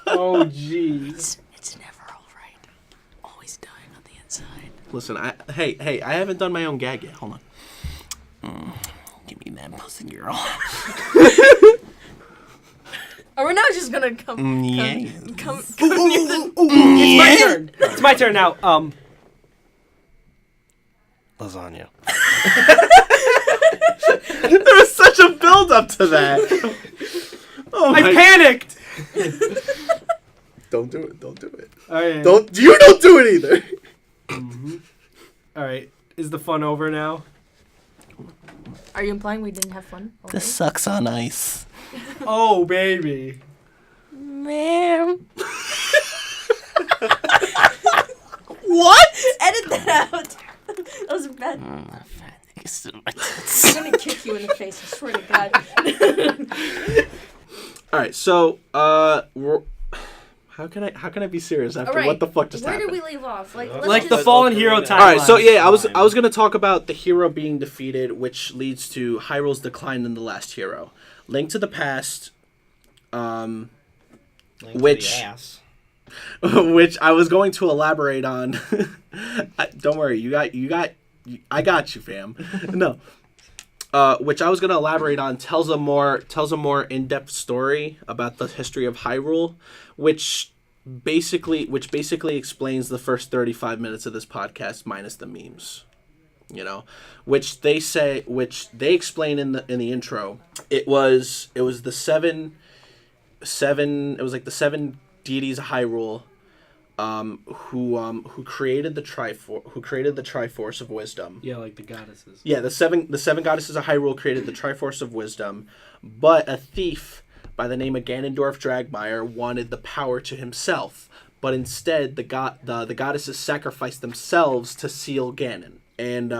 Oh, jeez. It's never all right. Always dying on the inside. Listen, hey, I haven't done my own gag yet. Hold on. Give me that pussy, girl. Are we not just gonna come near the... It's my turn. It's my turn now. Lasagna. There was such a build-up to that. Oh I panicked. Don't do it. Don't do it. Right. Don't do it either. Mm-hmm. All right. Is the fun over now? Are you implying we didn't have fun? Okay. This sucks on ice. Oh, baby. Ma'am. What? Edit that out. That was bad. I'm gonna kick you in the face. I swear to God. All right. So, how can I be serious after right. what the fuck just happened? Where did we leave off? Let's Like the just... fallen hero timeline. All right, so yeah, I was gonna talk about the hero being defeated, which leads to Hyrule's decline in the last hero. Link to the Past, Link which to the ass. which I was going to elaborate on. Don't worry, I got you, fam. No, which I was gonna elaborate on tells a more in-depth story about the history of Hyrule, which basically explains the first 35 minutes of this podcast minus the memes, which they explain in the intro. It was the seven deities of Hyrule, who created the Triforce of Wisdom. Yeah, like the goddesses. Yeah, the seven goddesses of Hyrule created the Triforce of Wisdom, but a thief by the name of Ganondorf Dragmire wanted the power to himself, but instead the goddesses sacrificed themselves to seal Ganon, and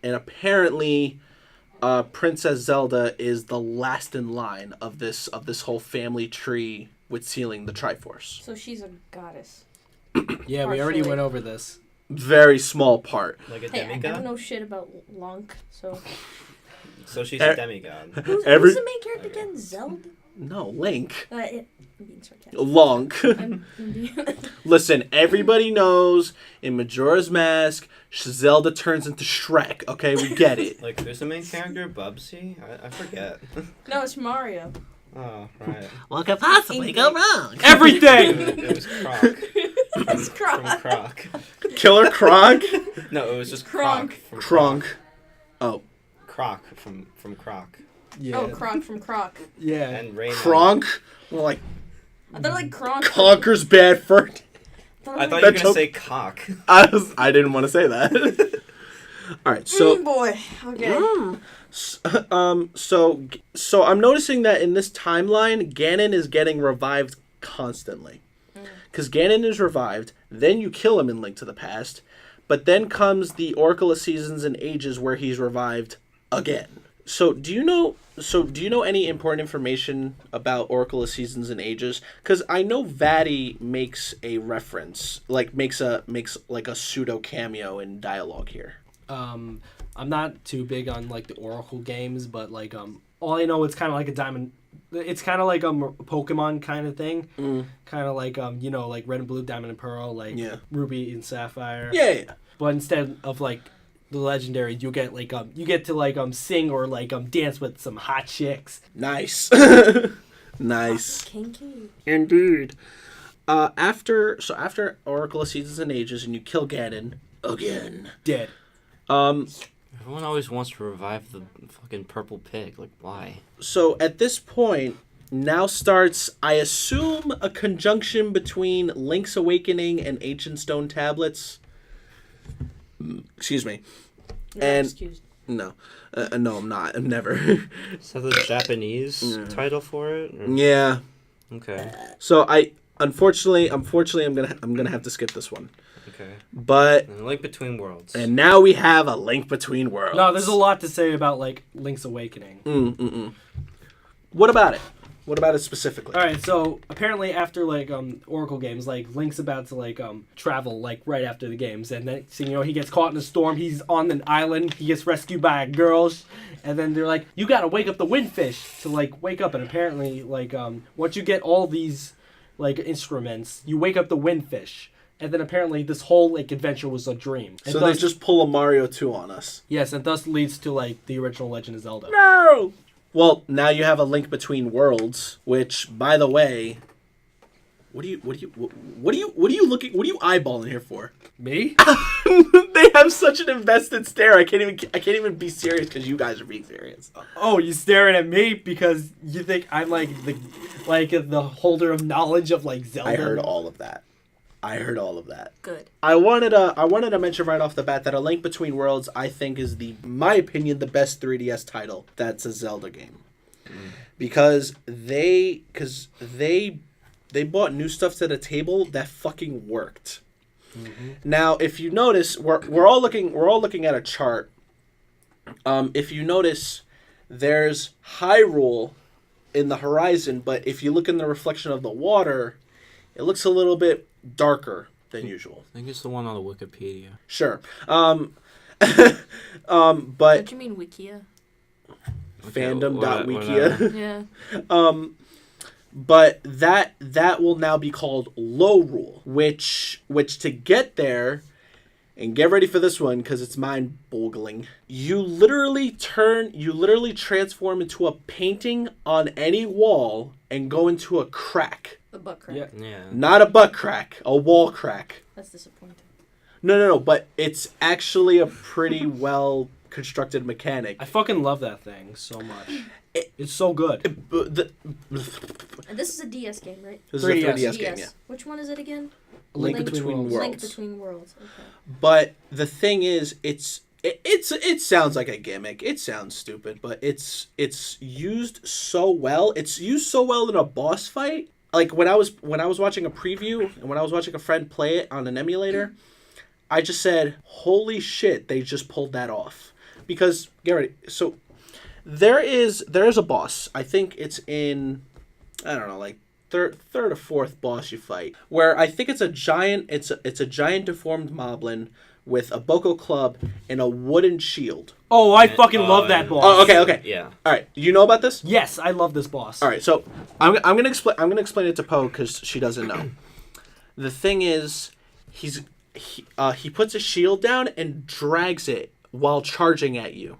apparently, Princess Zelda is the last in line of this whole family tree with sealing the Triforce. So she's a goddess. Yeah, we already went over this. Very small part. Like a Hey, I demigod? don't know shit about Lunk, so... So she's a demigod. Who's the main character again? Zelda? No, Link. I'm being sarcastic. Lunk. I'm being... Listen, everybody knows in Majora's Mask, Zelda turns into Shrek. Okay, we get it. Like, who's the main character? Bubsy? I forget. No, it's Mario. Oh, right. What could possibly go wrong? Everything! It was Croc. It's From Croc. Croc. Killer Croc? No, it was just Kronk. Croc. From Kronk. Oh. Croc from Croc. Yeah. Oh, Croc from Croc. Yeah. And Raymond. Kronk? Well, like, I thought like Kronk. conquers bad for... I thought you were That's going to say cock. I didn't want to say that. All right, so... boy. Okay. So I'm noticing that in this timeline, Ganon is getting revived constantly. Because Ganon is revived, then you kill him in Link to the Past, but then comes the Oracle of Seasons and Ages where he's revived again. So do you know any important information about Oracle of Seasons and Ages? Because I know Vatty makes a reference, makes a pseudo cameo in dialogue here. I'm not too big on like the Oracle games, but like all I know, it's kind of like a diamond. It's kind of like a Pokemon kind of thing. Kind of like like Red and Blue, Diamond and Pearl, like Ruby and Sapphire. Yeah. But instead of like the legendary, you get like you get to sing or dance with some hot chicks. Nice. Nice. Kinky. Indeed. After Oracle of Seasons and Ages and you kill Ganon again. Dead. Everyone always wants to revive the fucking purple pig. Like, why? So at this point, now starts, I assume, a conjunction between Link's Awakening and Ancient Stone Tablets. Excuse me. Excused. No. No, I'm not. I'm never. Is that the Japanese title for it? Or? Yeah. Okay. So unfortunately, I'm gonna have to skip this one. Okay. But And Link Between Worlds. and now we have a Link Between Worlds. No, there's a lot to say about Link's Awakening. What about it? What about it specifically? All right, so apparently after like Oracle games, like Link's about to like travel like right after the games, and then so, he gets caught in a storm. He's on an island. He gets rescued by a girl, and then they're like, "You gotta wake up the windfish to like wake up." And apparently, like once you get all these like instruments, you wake up the windfish. And then apparently this whole like adventure was a dream. And so they just pull a Mario 2 on us. Yes, and thus leads to like the original Legend of Zelda. No. Well, now you have a Link Between Worlds, which, by the way, what are you eyeballing here for? Me? They have such an invested stare. I can't even be serious because you guys are being serious. Oh, you staring at me because you think I'm like the holder of knowledge of like Zelda? I heard all of that. Good. I wanted to mention right off the bat that A Link Between Worlds, I think, is my opinion, the best 3DS title that's a Zelda game. Because they brought new stuff to the table that fucking worked. Mm-hmm. Now, if you notice, we're all looking at a chart. If you notice, there's Hyrule in the horizon, but if you look in the reflection of the water, it looks a little bit darker than usual. I think it's the one on the Wikipedia. Sure. But don't you mean Wikia? Fandom.wikia. Yeah. But that will now be called Low Rule, which to get there, and get ready for this one because it's mind-boggling. You literally transform into a painting on any wall and go into a crack. A butt crack. Yeah. Not a butt crack, a wall crack. That's disappointing. No, but it's actually a pretty well constructed mechanic. I fucking love that thing so much. It's so good. And this is a DS game, right? This is a 3DS game, yeah. Which one is it again? Link Between Worlds. Link Between Worlds. Okay. But the thing is, it sounds like a gimmick. It sounds stupid, but it's used so well. It's used so well in a boss fight. Like when I was watching a preview and when I was watching a friend play it on an emulator, I just said, "Holy shit, they just pulled that off." Because get ready. So there is a boss. I think it's in, I don't know, like third or fourth boss you fight, where I think it's a giant deformed moblin with a boko club and a wooden shield. Oh, I fucking love that boss. Oh, okay. Yeah. All right, you know about this? Yes, I love this boss. All right, so I'm gonna explain it to Poe because she doesn't know. The thing is, he puts a shield down and drags it while charging at you.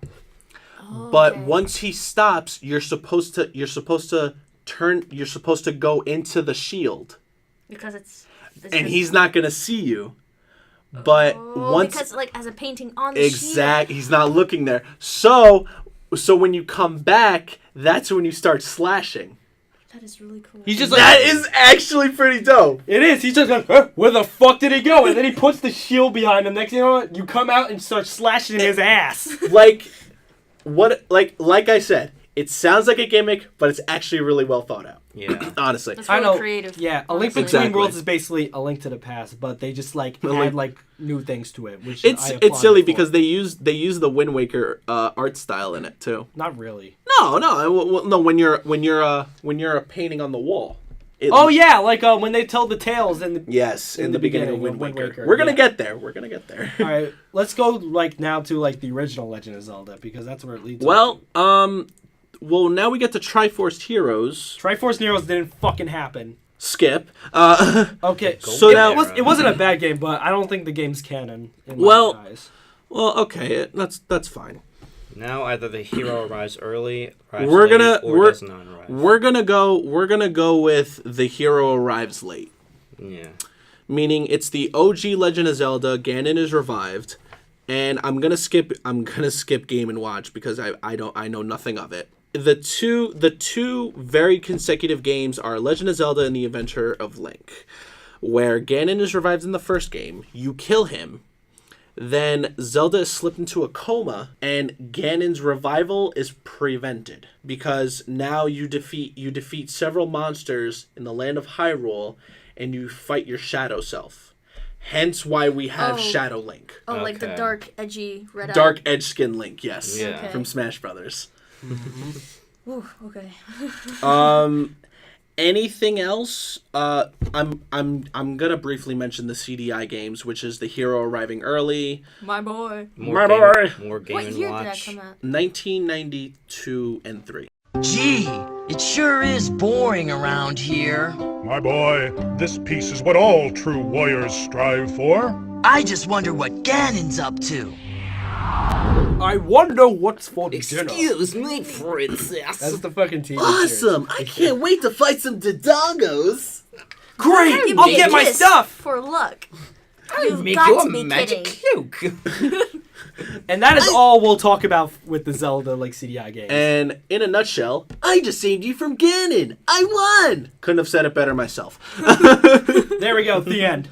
Oh, But okay. once he stops, you're supposed to go into the shield. Because it's And he's not gonna see you. But once because like as a painting on the shield. he's not looking there. So when you come back, that's when you start slashing. That is really cool. He's just like, That is actually pretty dope. it is. He's just like, huh, where the fuck did he go? And then he puts the shield behind him. Next thing you know, you come out and start slashing his ass. Like I said, it sounds like a gimmick, but it's actually really well thought out. Yeah. Honestly. That's I really know. creative. Yeah, A Link honestly. Between Exactly. Worlds is basically A Link to the Past, but they just like A add Link- like new things to it, which I applaud It's silly for. because they use the Wind Waker art style in it too. Not really. No. When you're a painting on the wall. Oh yeah, like when they tell the tales and. Yes, in the beginning of beginning Wind of Waker. Wind Waker, We're gonna yeah. get there. All right, let's go like now to like the original Legend of Zelda because that's where it leads. Well, now we get to Triforce Heroes. Triforce Heroes didn't fucking happen. Skip. Okay, So now it wasn't a bad game, but I don't think the game's canon. In Well- my eyes. okay, that's fine. Now either the hero arrives early, arrives We're late, gonna- or we're- does not arrive. We're gonna go with the hero arrives late, Yeah. meaning it's the OG Legend of Zelda. Ganon is revived, and I'm gonna skip Game and Watch because I know nothing of it. The two very consecutive games are Legend of Zelda and The Adventure of Link, where Ganon is revived in the first game. You kill him. Then Zelda is slipped into a coma, and Ganon's revival is prevented because now you defeat several monsters in the land of Hyrule, and you fight your shadow self. Hence why we have Shadow Link, Oh, like the Okay. dark, edgy, red dark edge skin Link. Yes, Yeah. Okay. from Smash Brothers. Ooh, okay. Anything else? I'm gonna briefly mention the CDI games, which is the hero arriving early. My boy. My boy. More Game What and year Watch. did that come out? 1992 and 3. Gee, it sure is boring around here. My boy, this peace is what all true warriors strive for. I just wonder what Ganon's up to. I wonder what's for dinner. Excuse me, princess. That's the fucking TV Awesome! I can't wait to fight some Dodongos. Great! Give I'll me a get my kiss stuff! For luck. You've Make got you to a be magic kidding. cloak. And that is all we'll talk about with the Zelda CDI games. And in a nutshell, I just saved you from Ganon. I won. Couldn't have said it better myself. There we go, the end.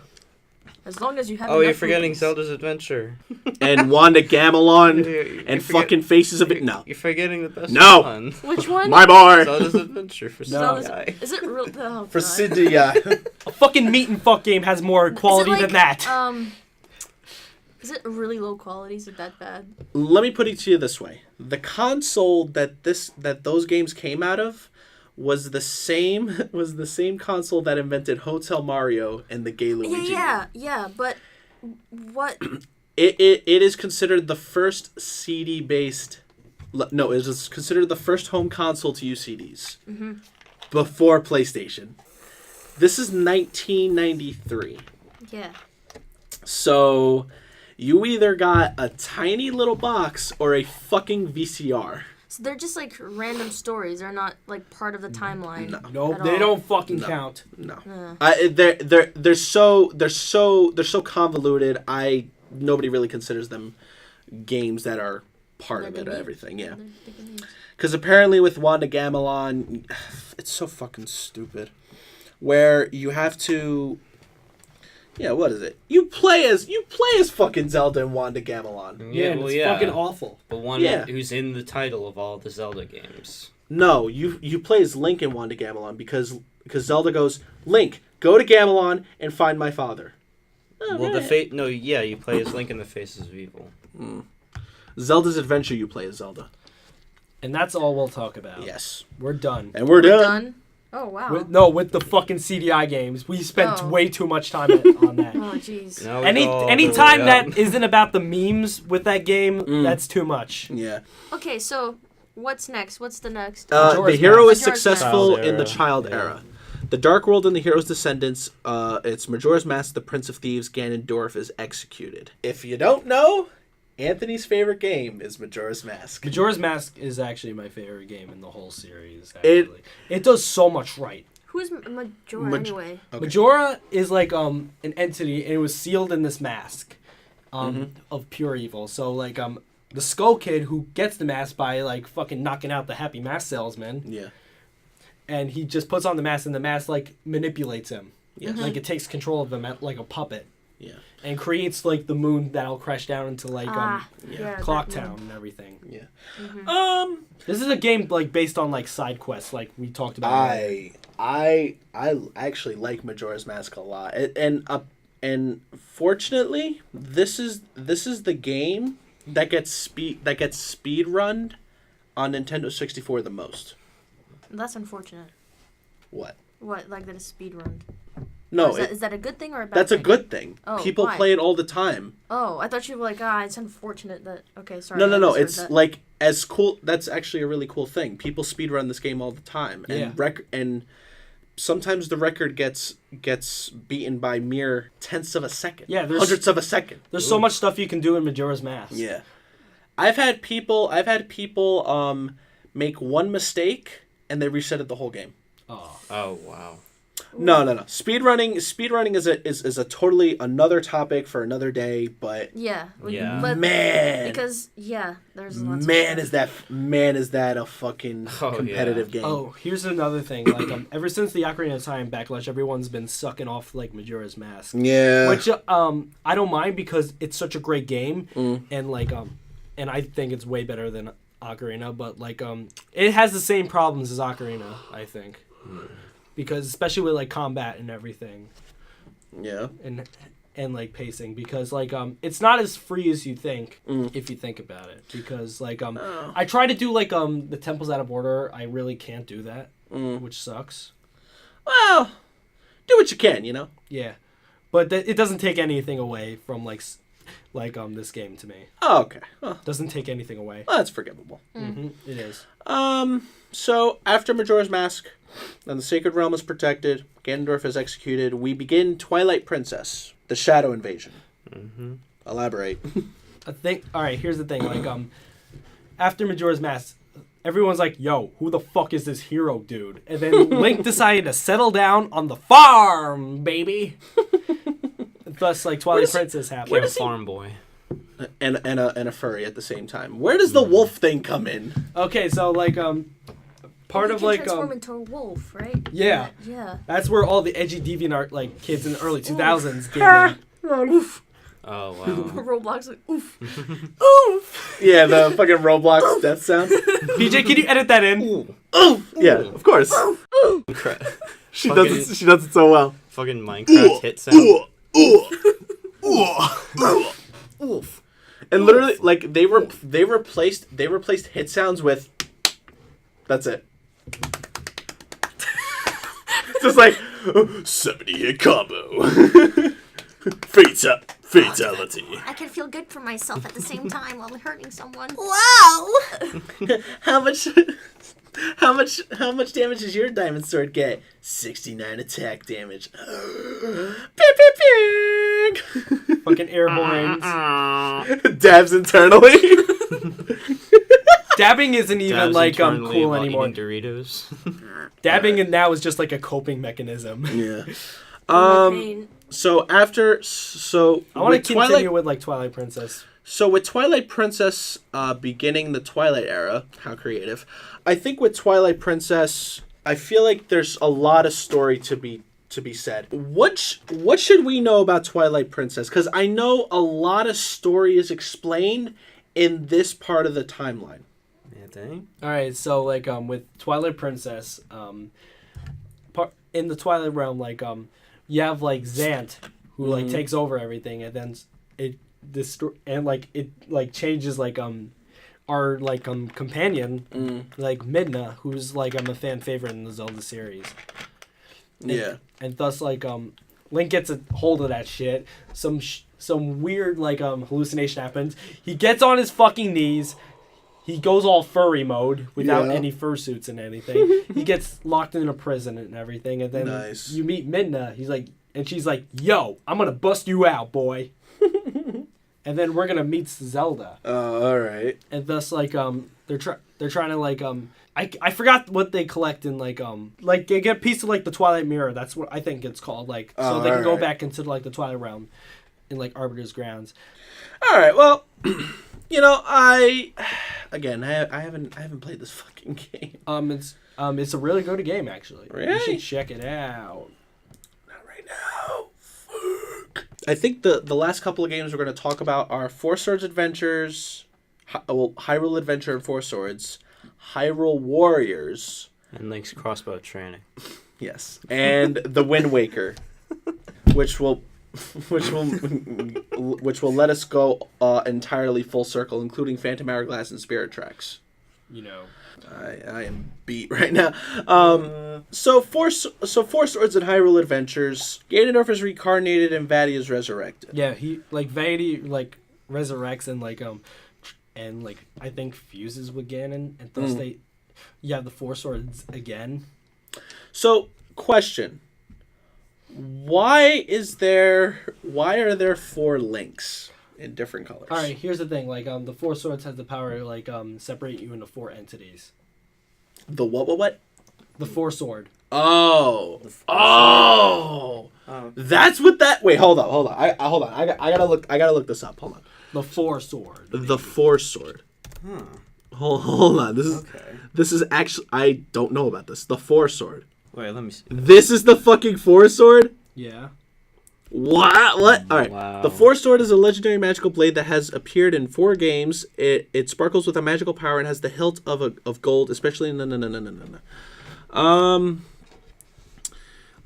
As long as you have Oh, you're enough forgetting rupees. Zelda's Adventure. And Wanda Gamelon You're and forget- fucking Faces of it. No. You're forgetting the best No. one. Which one? My boy. Zelda's Adventure for Zelda's- CDI. Is it real? Oh, For God. Cydia. A fucking meat and fuck game has more quality Is it than that. Is it really low quality? Is it that bad? Let me put it to you this way: the console that those games came out of was the same console that invented Hotel Mario and the Gay Luigi. Yeah, but what? It is considered the first CD based. No, it is considered the first home console to use CDs before PlayStation. This is 1993. Yeah. So you either got a tiny little box or a fucking VCR. So they're just like random stories. They're not like part of the timeline. No. Nope, at they all. don't fucking count. No. Uh. They're so convoluted. Nobody really considers them games that are part of it. Everything, yeah. Because apparently with Wanda Gamelon, it's so fucking stupid. Where you have to. Yeah, what is it? You play as fucking Zelda and Wanda Gamelon. Yeah, and it's fucking awful. The one who's in the title of all the Zelda games. No, you play as Link and Wanda Gamelon because Zelda goes, Link, go to Gamelon and find my father. Well, you play as Link in the Faces of Evil. Zelda's Adventure, you play as Zelda. And that's all we'll talk about. Yes. We're done. And we're done. Oh, wow. With the fucking CDI games. We spent Oh. way too much time on that. Oh, jeez. Any time that isn't about the memes with that game, that's too much. Yeah. Okay, so what's next? What's the next? The hero is Majora's successful Mask. in the child era. The Dark World and the hero's descendants, it's Majora's Mask, the Prince of Thieves, Ganondorf is executed. If you don't know, Anthony's favorite game is Majora's Mask. Majora's Mask is actually my favorite game in the whole series, actually. It does so much right. Who's Majora anyway? Okay. Majora is like an entity, and it was sealed in this mask of pure evil. So like the Skull Kid who gets the mask by like fucking knocking out the Happy Mask salesman. Yeah. And he just puts on the mask, and the mask like manipulates him. Yes. Like it takes control of him like a puppet. Yeah. And creates like the moon that'll crash down into like Yeah, Clock that Town and everything. Yeah. This is a game like based on like side quests, like we talked about. earlier. I actually like Majora's Mask a lot, and fortunately, this is the game that gets speed runned on Nintendo 64 the most. That's unfortunate. What? What, like that is speedrun? No, Is that a good thing or a bad that's thing? a good thing. Oh, People why? play it all the time. Oh, I thought you were like, it's unfortunate that... Okay, sorry. No. I misheard It's that. like as cool. That's actually a really cool thing. People speedrun this game all the time, and Yeah. and sometimes the record gets beaten by mere tenths of a second. Yeah, there's- hundredths of a second. There's so much stuff you can do in Majora's Mask. Yeah, I've had people make one mistake and they reset it the whole game. Oh wow. No. Speedrunning is a totally another topic for another day, but Yeah. Yeah. But man, because, there's lots man of is that a fucking competitive game. Oh, here's another thing. Like, ever since the Ocarina of Time backlash, everyone's been sucking off like Majora's Mask. Yeah. Which I don't mind because it's such a great game, and like and I think it's way better than Ocarina. But like it has the same problems as Ocarina, I think, because especially with like combat and everything. Yeah. and like pacing, because like it's not as free as you think if you think about it, because like I try to do like the temples out of order. I really can't do that, which sucks. Well, do what you can, you know. Yeah, but it doesn't take anything away from like this game to me. Oh, okay. Well, doesn't take anything away. Well, that's forgivable. It is. So after Majora's Mask and the Sacred Realm is protected, Ganondorf is executed, we begin Twilight Princess, the Shadow Invasion. Elaborate. All right, here's the thing. Like, after Majora's Mask, everyone's like, yo, who the fuck is this hero dude? And then Link decided to settle down on the farm, baby. Thus, like, Twilight Princess happened. Where does farm boy? And a furry at the same time. Where does the wolf thing come in? Okay, so, like, part of like transform into a wolf, right? Yeah. Yeah. That's where all the edgy DeviantArt like kids in the early 2000s came in. Oof. Oh wow. Roblox like oof. Oof. Yeah, the fucking Roblox death sound. PJ, can you edit that in? Oof. Yeah, of course. She does it so well. Fucking Minecraft hit sound. Oof. And literally, like they replaced hit sounds with. That's it. Just like 70 hit combo. Fatality. I can feel good for myself at the same time while hurting someone. Wow! How much damage does your diamond sword get? 69 attack damage. Fucking air horns. Dabs internally. Dabbing isn't even like cool anymore. Doritos. Dabbing now is just like a coping mechanism. Yeah. So I want to continue with like Twilight Princess. So with Twilight Princess beginning the Twilight era, how creative. I think with Twilight Princess, I feel like there's a lot of story to be said. What should we know about Twilight Princess? Because I know a lot of story is explained in this part of the timeline. All right, so like with Twilight Princess, in the Twilight Realm, like you have like Zant, who like takes over everything, and then it changes like our like companion like Midna, who's like a fan favorite in the Zelda series. And thus like Link gets a hold of that shit. Some weird like hallucination happens. He gets on his fucking knees. He goes all furry mode without any fursuits and anything. He gets locked in a prison and everything, and then you meet Midna. She's like, "Yo, I'm gonna bust you out, boy." And then we're gonna meet Zelda. Oh, all right. And thus, like, they're trying to like I forgot what they collect in like they get a piece of like the Twilight Mirror. That's what I think it's called. Like, so they can go back into like the Twilight Realm in like Arbiter's grounds. All right. Well. You know, I haven't played this fucking game. It's a really good game actually. Really? You should check it out. Not right now. Fuck. I think the last couple of games we're going to talk about are Four Swords Adventures, Hyrule Adventure and Four Swords, Hyrule Warriors, and Link's crossbow training. Yes, and the Wind Waker, which will let us go entirely full circle, including Phantom Hourglass and Spirit Tracks. You know, I am beat right now. So Four Swords and Hyrule Adventures. Ganondorf is reincarnated and Vaati is resurrected. Yeah, Vaati like resurrects and like I think fuses with Ganon, and thus you have the Four Swords again. So, question. Why are there four links in different colors? All right, here's the thing. Like, the Four Swords has the power to like separate you into four entities. The what? The Four Sword. Oh. That's what that. Wait, hold on. I gotta look this up. Hold on. The Four Sword. The Four Sword. Hold on. This is actually, I don't know about this. The Four Sword. Wait, let me see. This is the fucking Four Sword? Yeah. What? All right. Wow. The Four Sword is a legendary magical blade that has appeared in 4 games. It sparkles with a magical power and has the hilt of gold, especially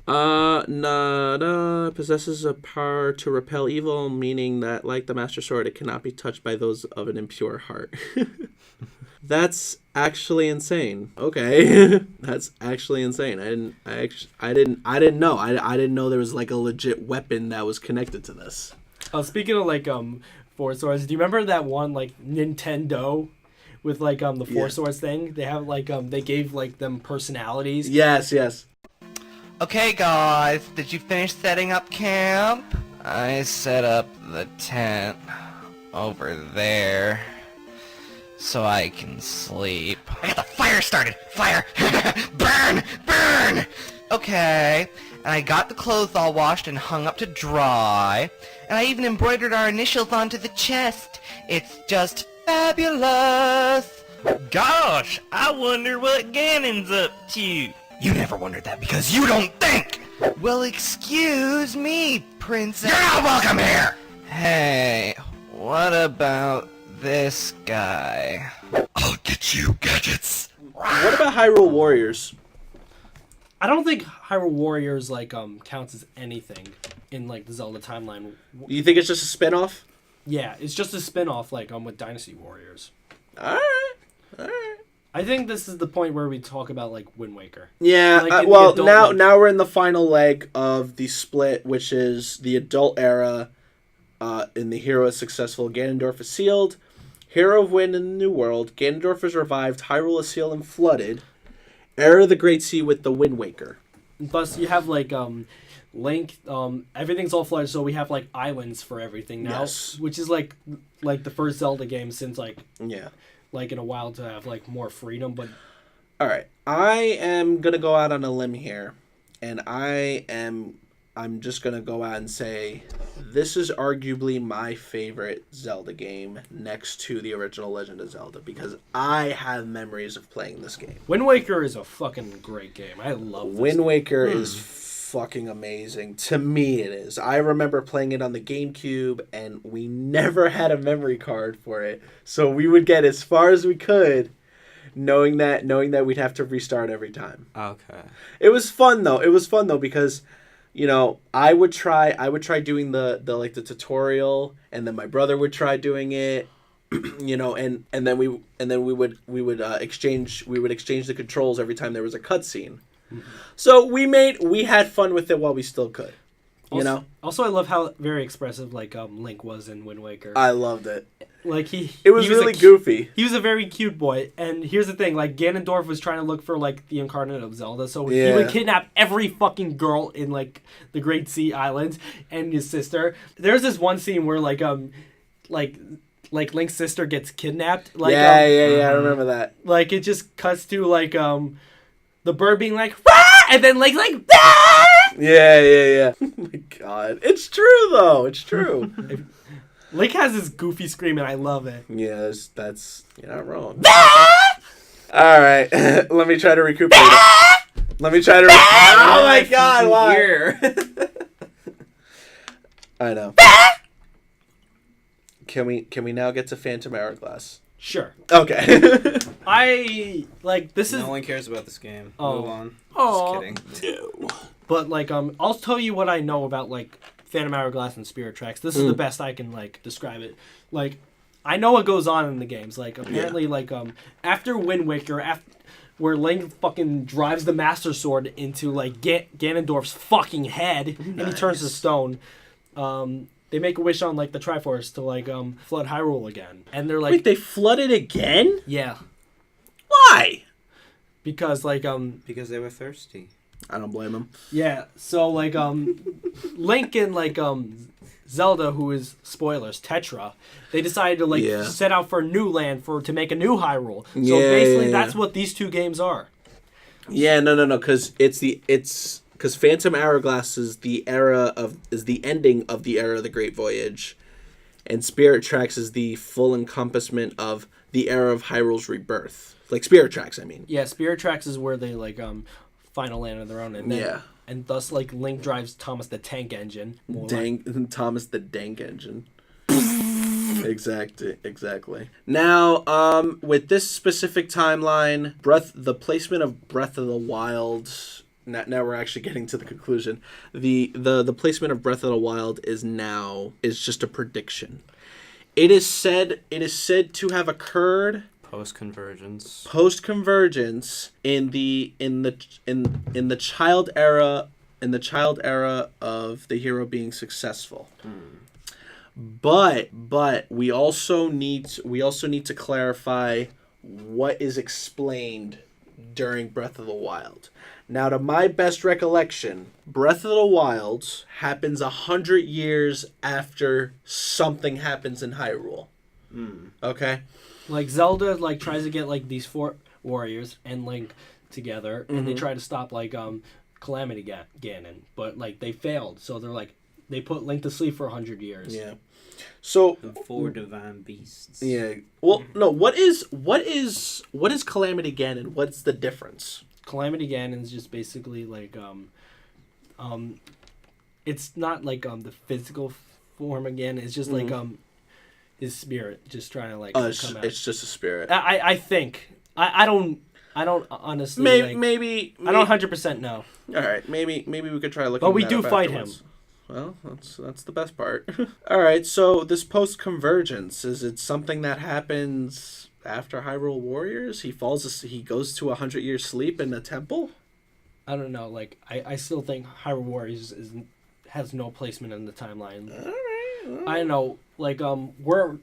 Nada possesses a power to repel evil, meaning that, like the Master Sword, it cannot be touched by those of an impure heart. That's actually insane. Okay, that's actually insane. I didn't know. I didn't know there was like a legit weapon that was connected to this. Speaking of like Four Swords, do you remember that one like Nintendo with like the Four Swords thing? They have like they gave like them personalities. Yes. Okay, guys, did you finish setting up camp? I set up the tent over there so I can sleep. I got the fire started! Fire! Burn! Burn! Okay, and I got the clothes all washed and hung up to dry, and I even embroidered our initials onto the chest. It's just fabulous! Gosh, I wonder what Ganon's up to. You never wondered that because you don't think! Well, excuse me, princess. You're not welcome here! Hey, what about this guy? I'll get you, gadgets! What about Hyrule Warriors? I don't think Hyrule Warriors like counts as anything in like the Zelda timeline. You think it's just a spin-off? Yeah, it's just a spin-off like with Dynasty Warriors. All right. I think this is the point where we talk about like Wind Waker. Yeah, like, well, now we're in the final leg of the split, which is the adult era. In the hero is successful, Ganondorf is sealed. Hero of Wind in the New World, Ganondorf is revived, Hyrule is sealed and flooded. Era of the Great Sea with the Wind Waker. Plus, you have like Link. Everything's all flooded, so we have like islands for everything now, which is like the first Zelda game since like in a while to have like more freedom. But all right, I am gonna go out on a limb here, and I'm just gonna go out and say this is arguably my favorite Zelda game next to the original Legend of Zelda because I have memories of playing this game. Wind Waker is a fucking great game. I love this Wind game. Waker is fucking amazing. To me it is. I remember playing it on the GameCube and we never had a memory card for it. So we would get as far as we could knowing that we'd have to restart every time. Okay. It was fun though because you know, I would try doing the tutorial, and then my brother would try doing it, you know, and then we would exchange the controls every time there was a cutscene. Mm-hmm. So we had fun with it while we still could, you know. Also, I love how very expressive Link was in Wind Waker. I loved it. Like it was really goofy. He was a very cute boy, and here's the thing: like Ganondorf was trying to look for like the incarnate of Zelda, so he would kidnap every fucking girl in like the Great Sea Islands and his sister. There's this one scene where like Link's sister gets kidnapped. Like I remember that. Like it just cuts to like the bird being like Rah! And then like Rah! Yeah. Oh my god, it's true though. It's true. Link has this goofy scream, and I love it. Yeah, that's you're not wrong. All right, let me try to recuperate. Let me try to. Oh my god! Why? I know. Can we now get to Phantom Hourglass? Sure. Okay. I like this is. No one cares about this game. Oh. Move on. Oh. Just kidding. No. But like I'll tell you what I know about like Phantom Hourglass and Spirit Tracks. This is the best I can like describe it. Like I know what goes on in the games. Like apparently like after Wind Waker, where Link fucking drives the Master Sword into like Ganondorf's fucking head and he turns to stone. They make a wish on like the Triforce to like flood Hyrule again, and they're like, wait, they flooded again? Yeah. Why? Because like because they were thirsty. I don't blame them. Yeah. So like Link and like Zelda, who is spoilers, Tetra, they decided to like set out for a new land to make a new Hyrule. So basically, that's what these two games are. Yeah, no, because because Phantom Hourglass is the ending of the era of the Great Voyage, and Spirit Tracks is the full encompassment of the era of Hyrule's rebirth. Like Spirit Tracks, I mean. Yeah, Spirit Tracks is where they like final land of their own, and then, and thus like Link drives Thomas the Tank Engine. Thomas the Dank Engine. Exactly. Now, with this specific timeline, the placement of Breath of the Wild now we're actually getting to the conclusion. The placement of Breath of the Wild is just a prediction. It is said to have occurred Post convergence in the child era of the hero being successful. But we also need to clarify what is explained during Breath of the Wild. Now, to my best recollection, Breath of the Wild happens 100 years after something happens in Hyrule. Okay? Like, Zelda, like, tries to get, like, these 4 warriors and Link together, and they try to stop, like, Calamity Ganon. But, like, they failed, so they're, like, they put Link to sleep for 100 years. Yeah. So... The 4 divine beasts. Yeah. Well, no, what is Calamity Ganon? What's the difference? Calamity Ganon is just basically like it's not like the physical form again. It's just like his spirit just trying to like come out. It's just a spirit. I think I don't honestly maybe I don't 100% know. All right, maybe we could try looking. But we that do up fight afterwards. him. Well, that's the best part. All right, so this post-convergence, is it something that happens after Hyrule Warriors? He goes to 100-year sleep in a temple? I don't know. Like, I still think Hyrule Warriors has no placement in the timeline. All right. I don't know. Like, where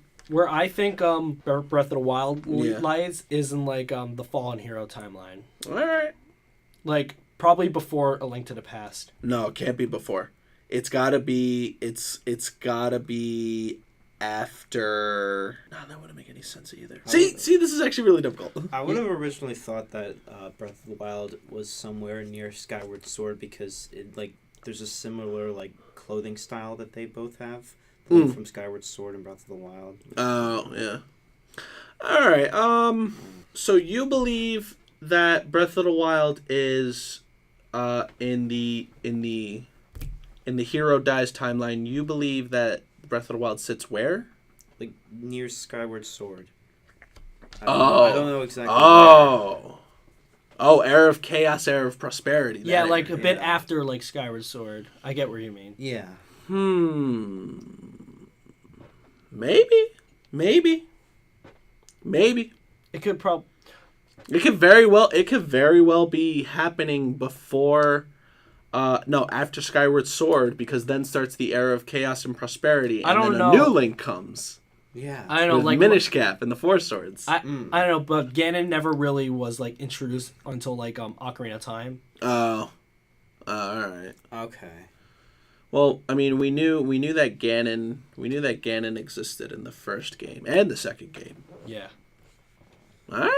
I think Breath of the Wild lies is in, like, the Fallen Hero timeline. All right. Like, probably before A Link to the Past. No, it can't be before. It's gotta be after. No, that wouldn't make any sense either. See, this is actually really difficult. I would have originally thought that Breath of the Wild was somewhere near Skyward Sword because there's a similar like clothing style that they both have. The one from Skyward Sword and Breath of the Wild. Oh yeah. All right. So you believe that Breath of the Wild is in the Hero Dies timeline, you believe that Breath of the Wild sits where? Like, near Skyward Sword. I don't know exactly where. Oh, Era of Chaos, Era of Prosperity. Yeah, like a bit after, like, Skyward Sword. I get where you mean. Yeah. Maybe. It could It could very well be happening before... after Skyward Sword, because then starts the Era of Chaos and Prosperity, and then a new Link comes. Yeah. I don't know, with like... Minish Cap and the Four Swords. I don't know, but Ganon never really was, like, introduced until, like, Ocarina of Time. Oh. Alright. Okay. Well, I mean, we knew that Ganon existed in the first game and the second game. Yeah. Alright.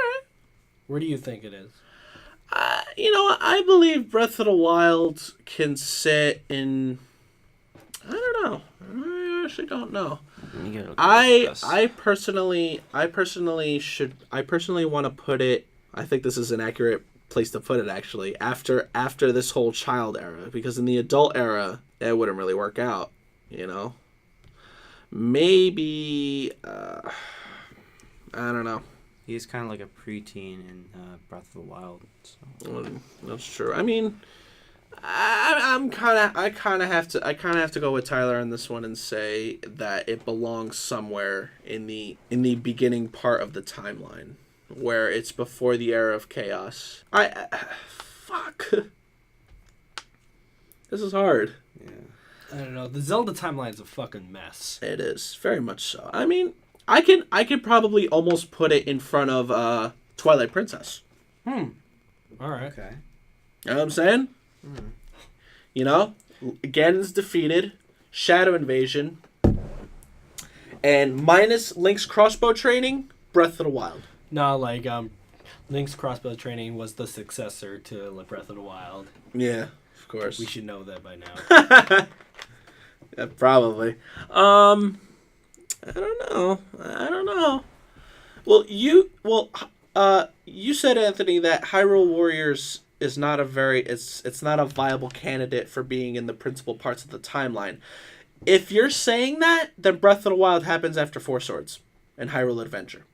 Where do you think it is? I believe Breath of the Wild can sit in... I don't know. I actually don't know. I personally want to put it... I think this is an accurate place to put it, actually. After this whole child era. Because in the adult era, it wouldn't really work out, Maybe... I don't know. He's kind of like a preteen in Breath of the Wild. So. That's true. I mean, I kind of have to go with Tyler on this one and say that it belongs somewhere in the beginning part of the timeline, where it's before the Era of Chaos. Fuck. This is hard. Yeah. I don't know. The Zelda timeline's a fucking mess. It is very much so. I mean. I can probably almost put it in front of Twilight Princess. All right. Okay. You know what I'm saying? Ganon's defeated, Shadow Invasion, and minus Link's crossbow training, Breath of the Wild. No, like Link's crossbow training was the successor to Breath of the Wild. Yeah, of course. We should know that by now. Yeah, probably. I don't know. Well, you said, Anthony, that Hyrule Warriors is not it's not a viable candidate for being in the principal parts of the timeline. If you're saying that, then Breath of the Wild happens after Four Swords and Hyrule Adventure.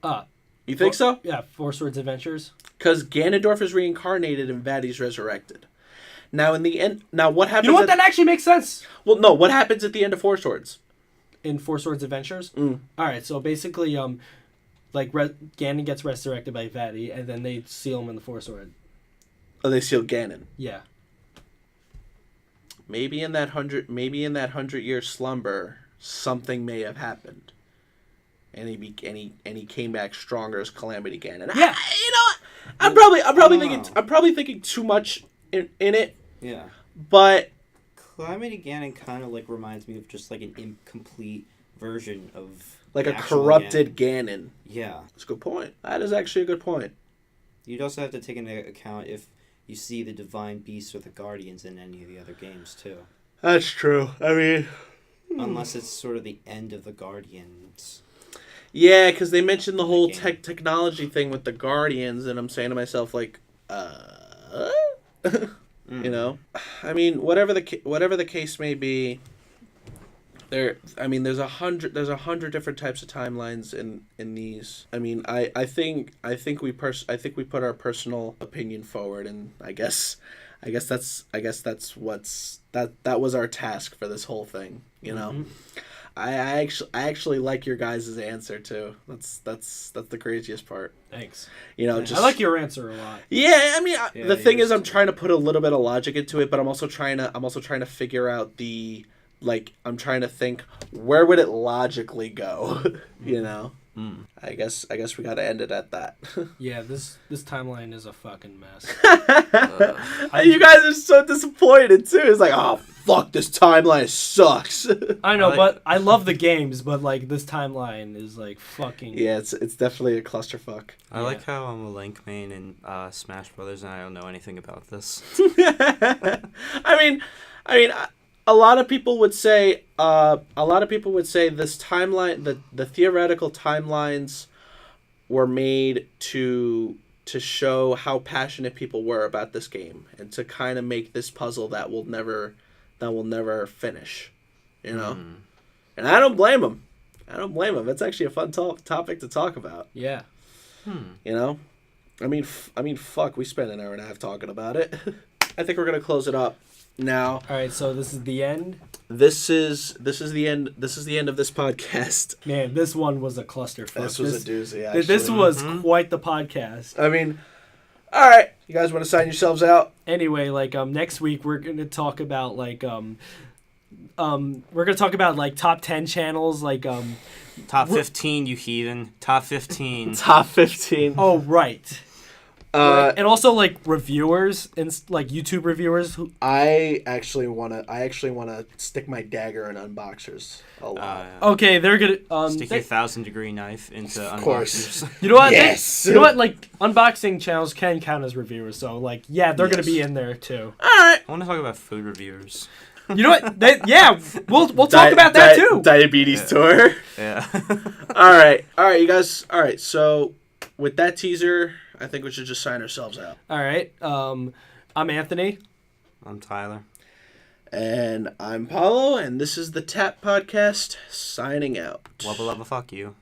You think so? Yeah, Four Swords Adventures. Because Ganondorf is reincarnated and Vati's resurrected. Now in the end, what happens? You know what? That actually makes sense. Well, no. What happens at the end of Four Swords? In Four Swords Adventures. Mm. All right. So basically, Ganon gets resurrected by Fatty, and then they seal him in the Four Sword. Oh, they seal Ganon. Yeah. Maybe in that 100-year slumber, something may have happened, and he came back stronger as Calamity Ganon. Yeah. I'm probably thinking too much in it. Yeah. But Calamity Ganon kind of like reminds me of just like an incomplete version of like a corrupted Ganon. Yeah. That's a good point. That is actually a good point. You'd also have to take into account if you see the Divine Beasts or the Guardians in any of the other games, too. That's true. I mean... Unless it's sort of the end of the Guardians. Yeah, because they mentioned the whole technology thing with the Guardians, and I'm saying to myself, like, You know? I mean, whatever the case may be... there's 100 different types of timelines in these. I mean, I think we put our personal opinion forward, and I guess that was our task for this whole thing, you know. Mm-hmm. I actually like your guys' answer too. That's the craziest part. Thanks. You know, I like your answer a lot. Yeah, I mean, the thing is, I'm trying to put a little bit of logic into it, but I'm also trying to figure out the. Like, I'm trying to think, where would it logically go? You know? Mm. I guess we gotta end it at that. Yeah, this timeline is a fucking mess. You guys are so disappointed, too. It's like, oh, fuck, this timeline sucks. I know, but I love the games, but, like, this timeline is, like, fucking... Yeah, it's definitely a clusterfuck. I like how I'm a Link main in Smash Brothers, and I don't know anything about this. I mean... A lot of people would say this timeline, the theoretical timelines were made to show how passionate people were about this game and to kind of make this puzzle that will never finish, you know. And I don't blame them. It's actually a fun topic to talk about. Yeah. You know, I mean, fuck, we spent an hour and a half talking about it. I think we're gonna close it up. Now, all right. So this is the end. This is the end. This is the end of this podcast. Man, this one was a clusterfuck. This was a doozy. Actually. This was quite the podcast. I mean, all right. You guys want to sign yourselves out? Anyway, like next week we're gonna talk about like top 10 channels like top 15. You heathen. Top 15. Top 15. Oh right. And also like reviewers and like YouTube reviewers who I actually wanna stick my dagger in unboxers a lot. Okay, they're gonna stick your 1,000-degree knife into unboxers. Course. You know what? Yes. You know what? Like unboxing channels can count as reviewers, so like they're gonna be in there too. All right. I want to talk about food reviewers. You know what? We'll talk about that too. Diabetes tour. Yeah. All right, you guys. All right, so with that teaser, I think we should just sign ourselves out. All right. I'm Anthony. I'm Tyler. And I'm Paulo, and this is the TAPP Podcast, signing out. Wubba lubba fuck you.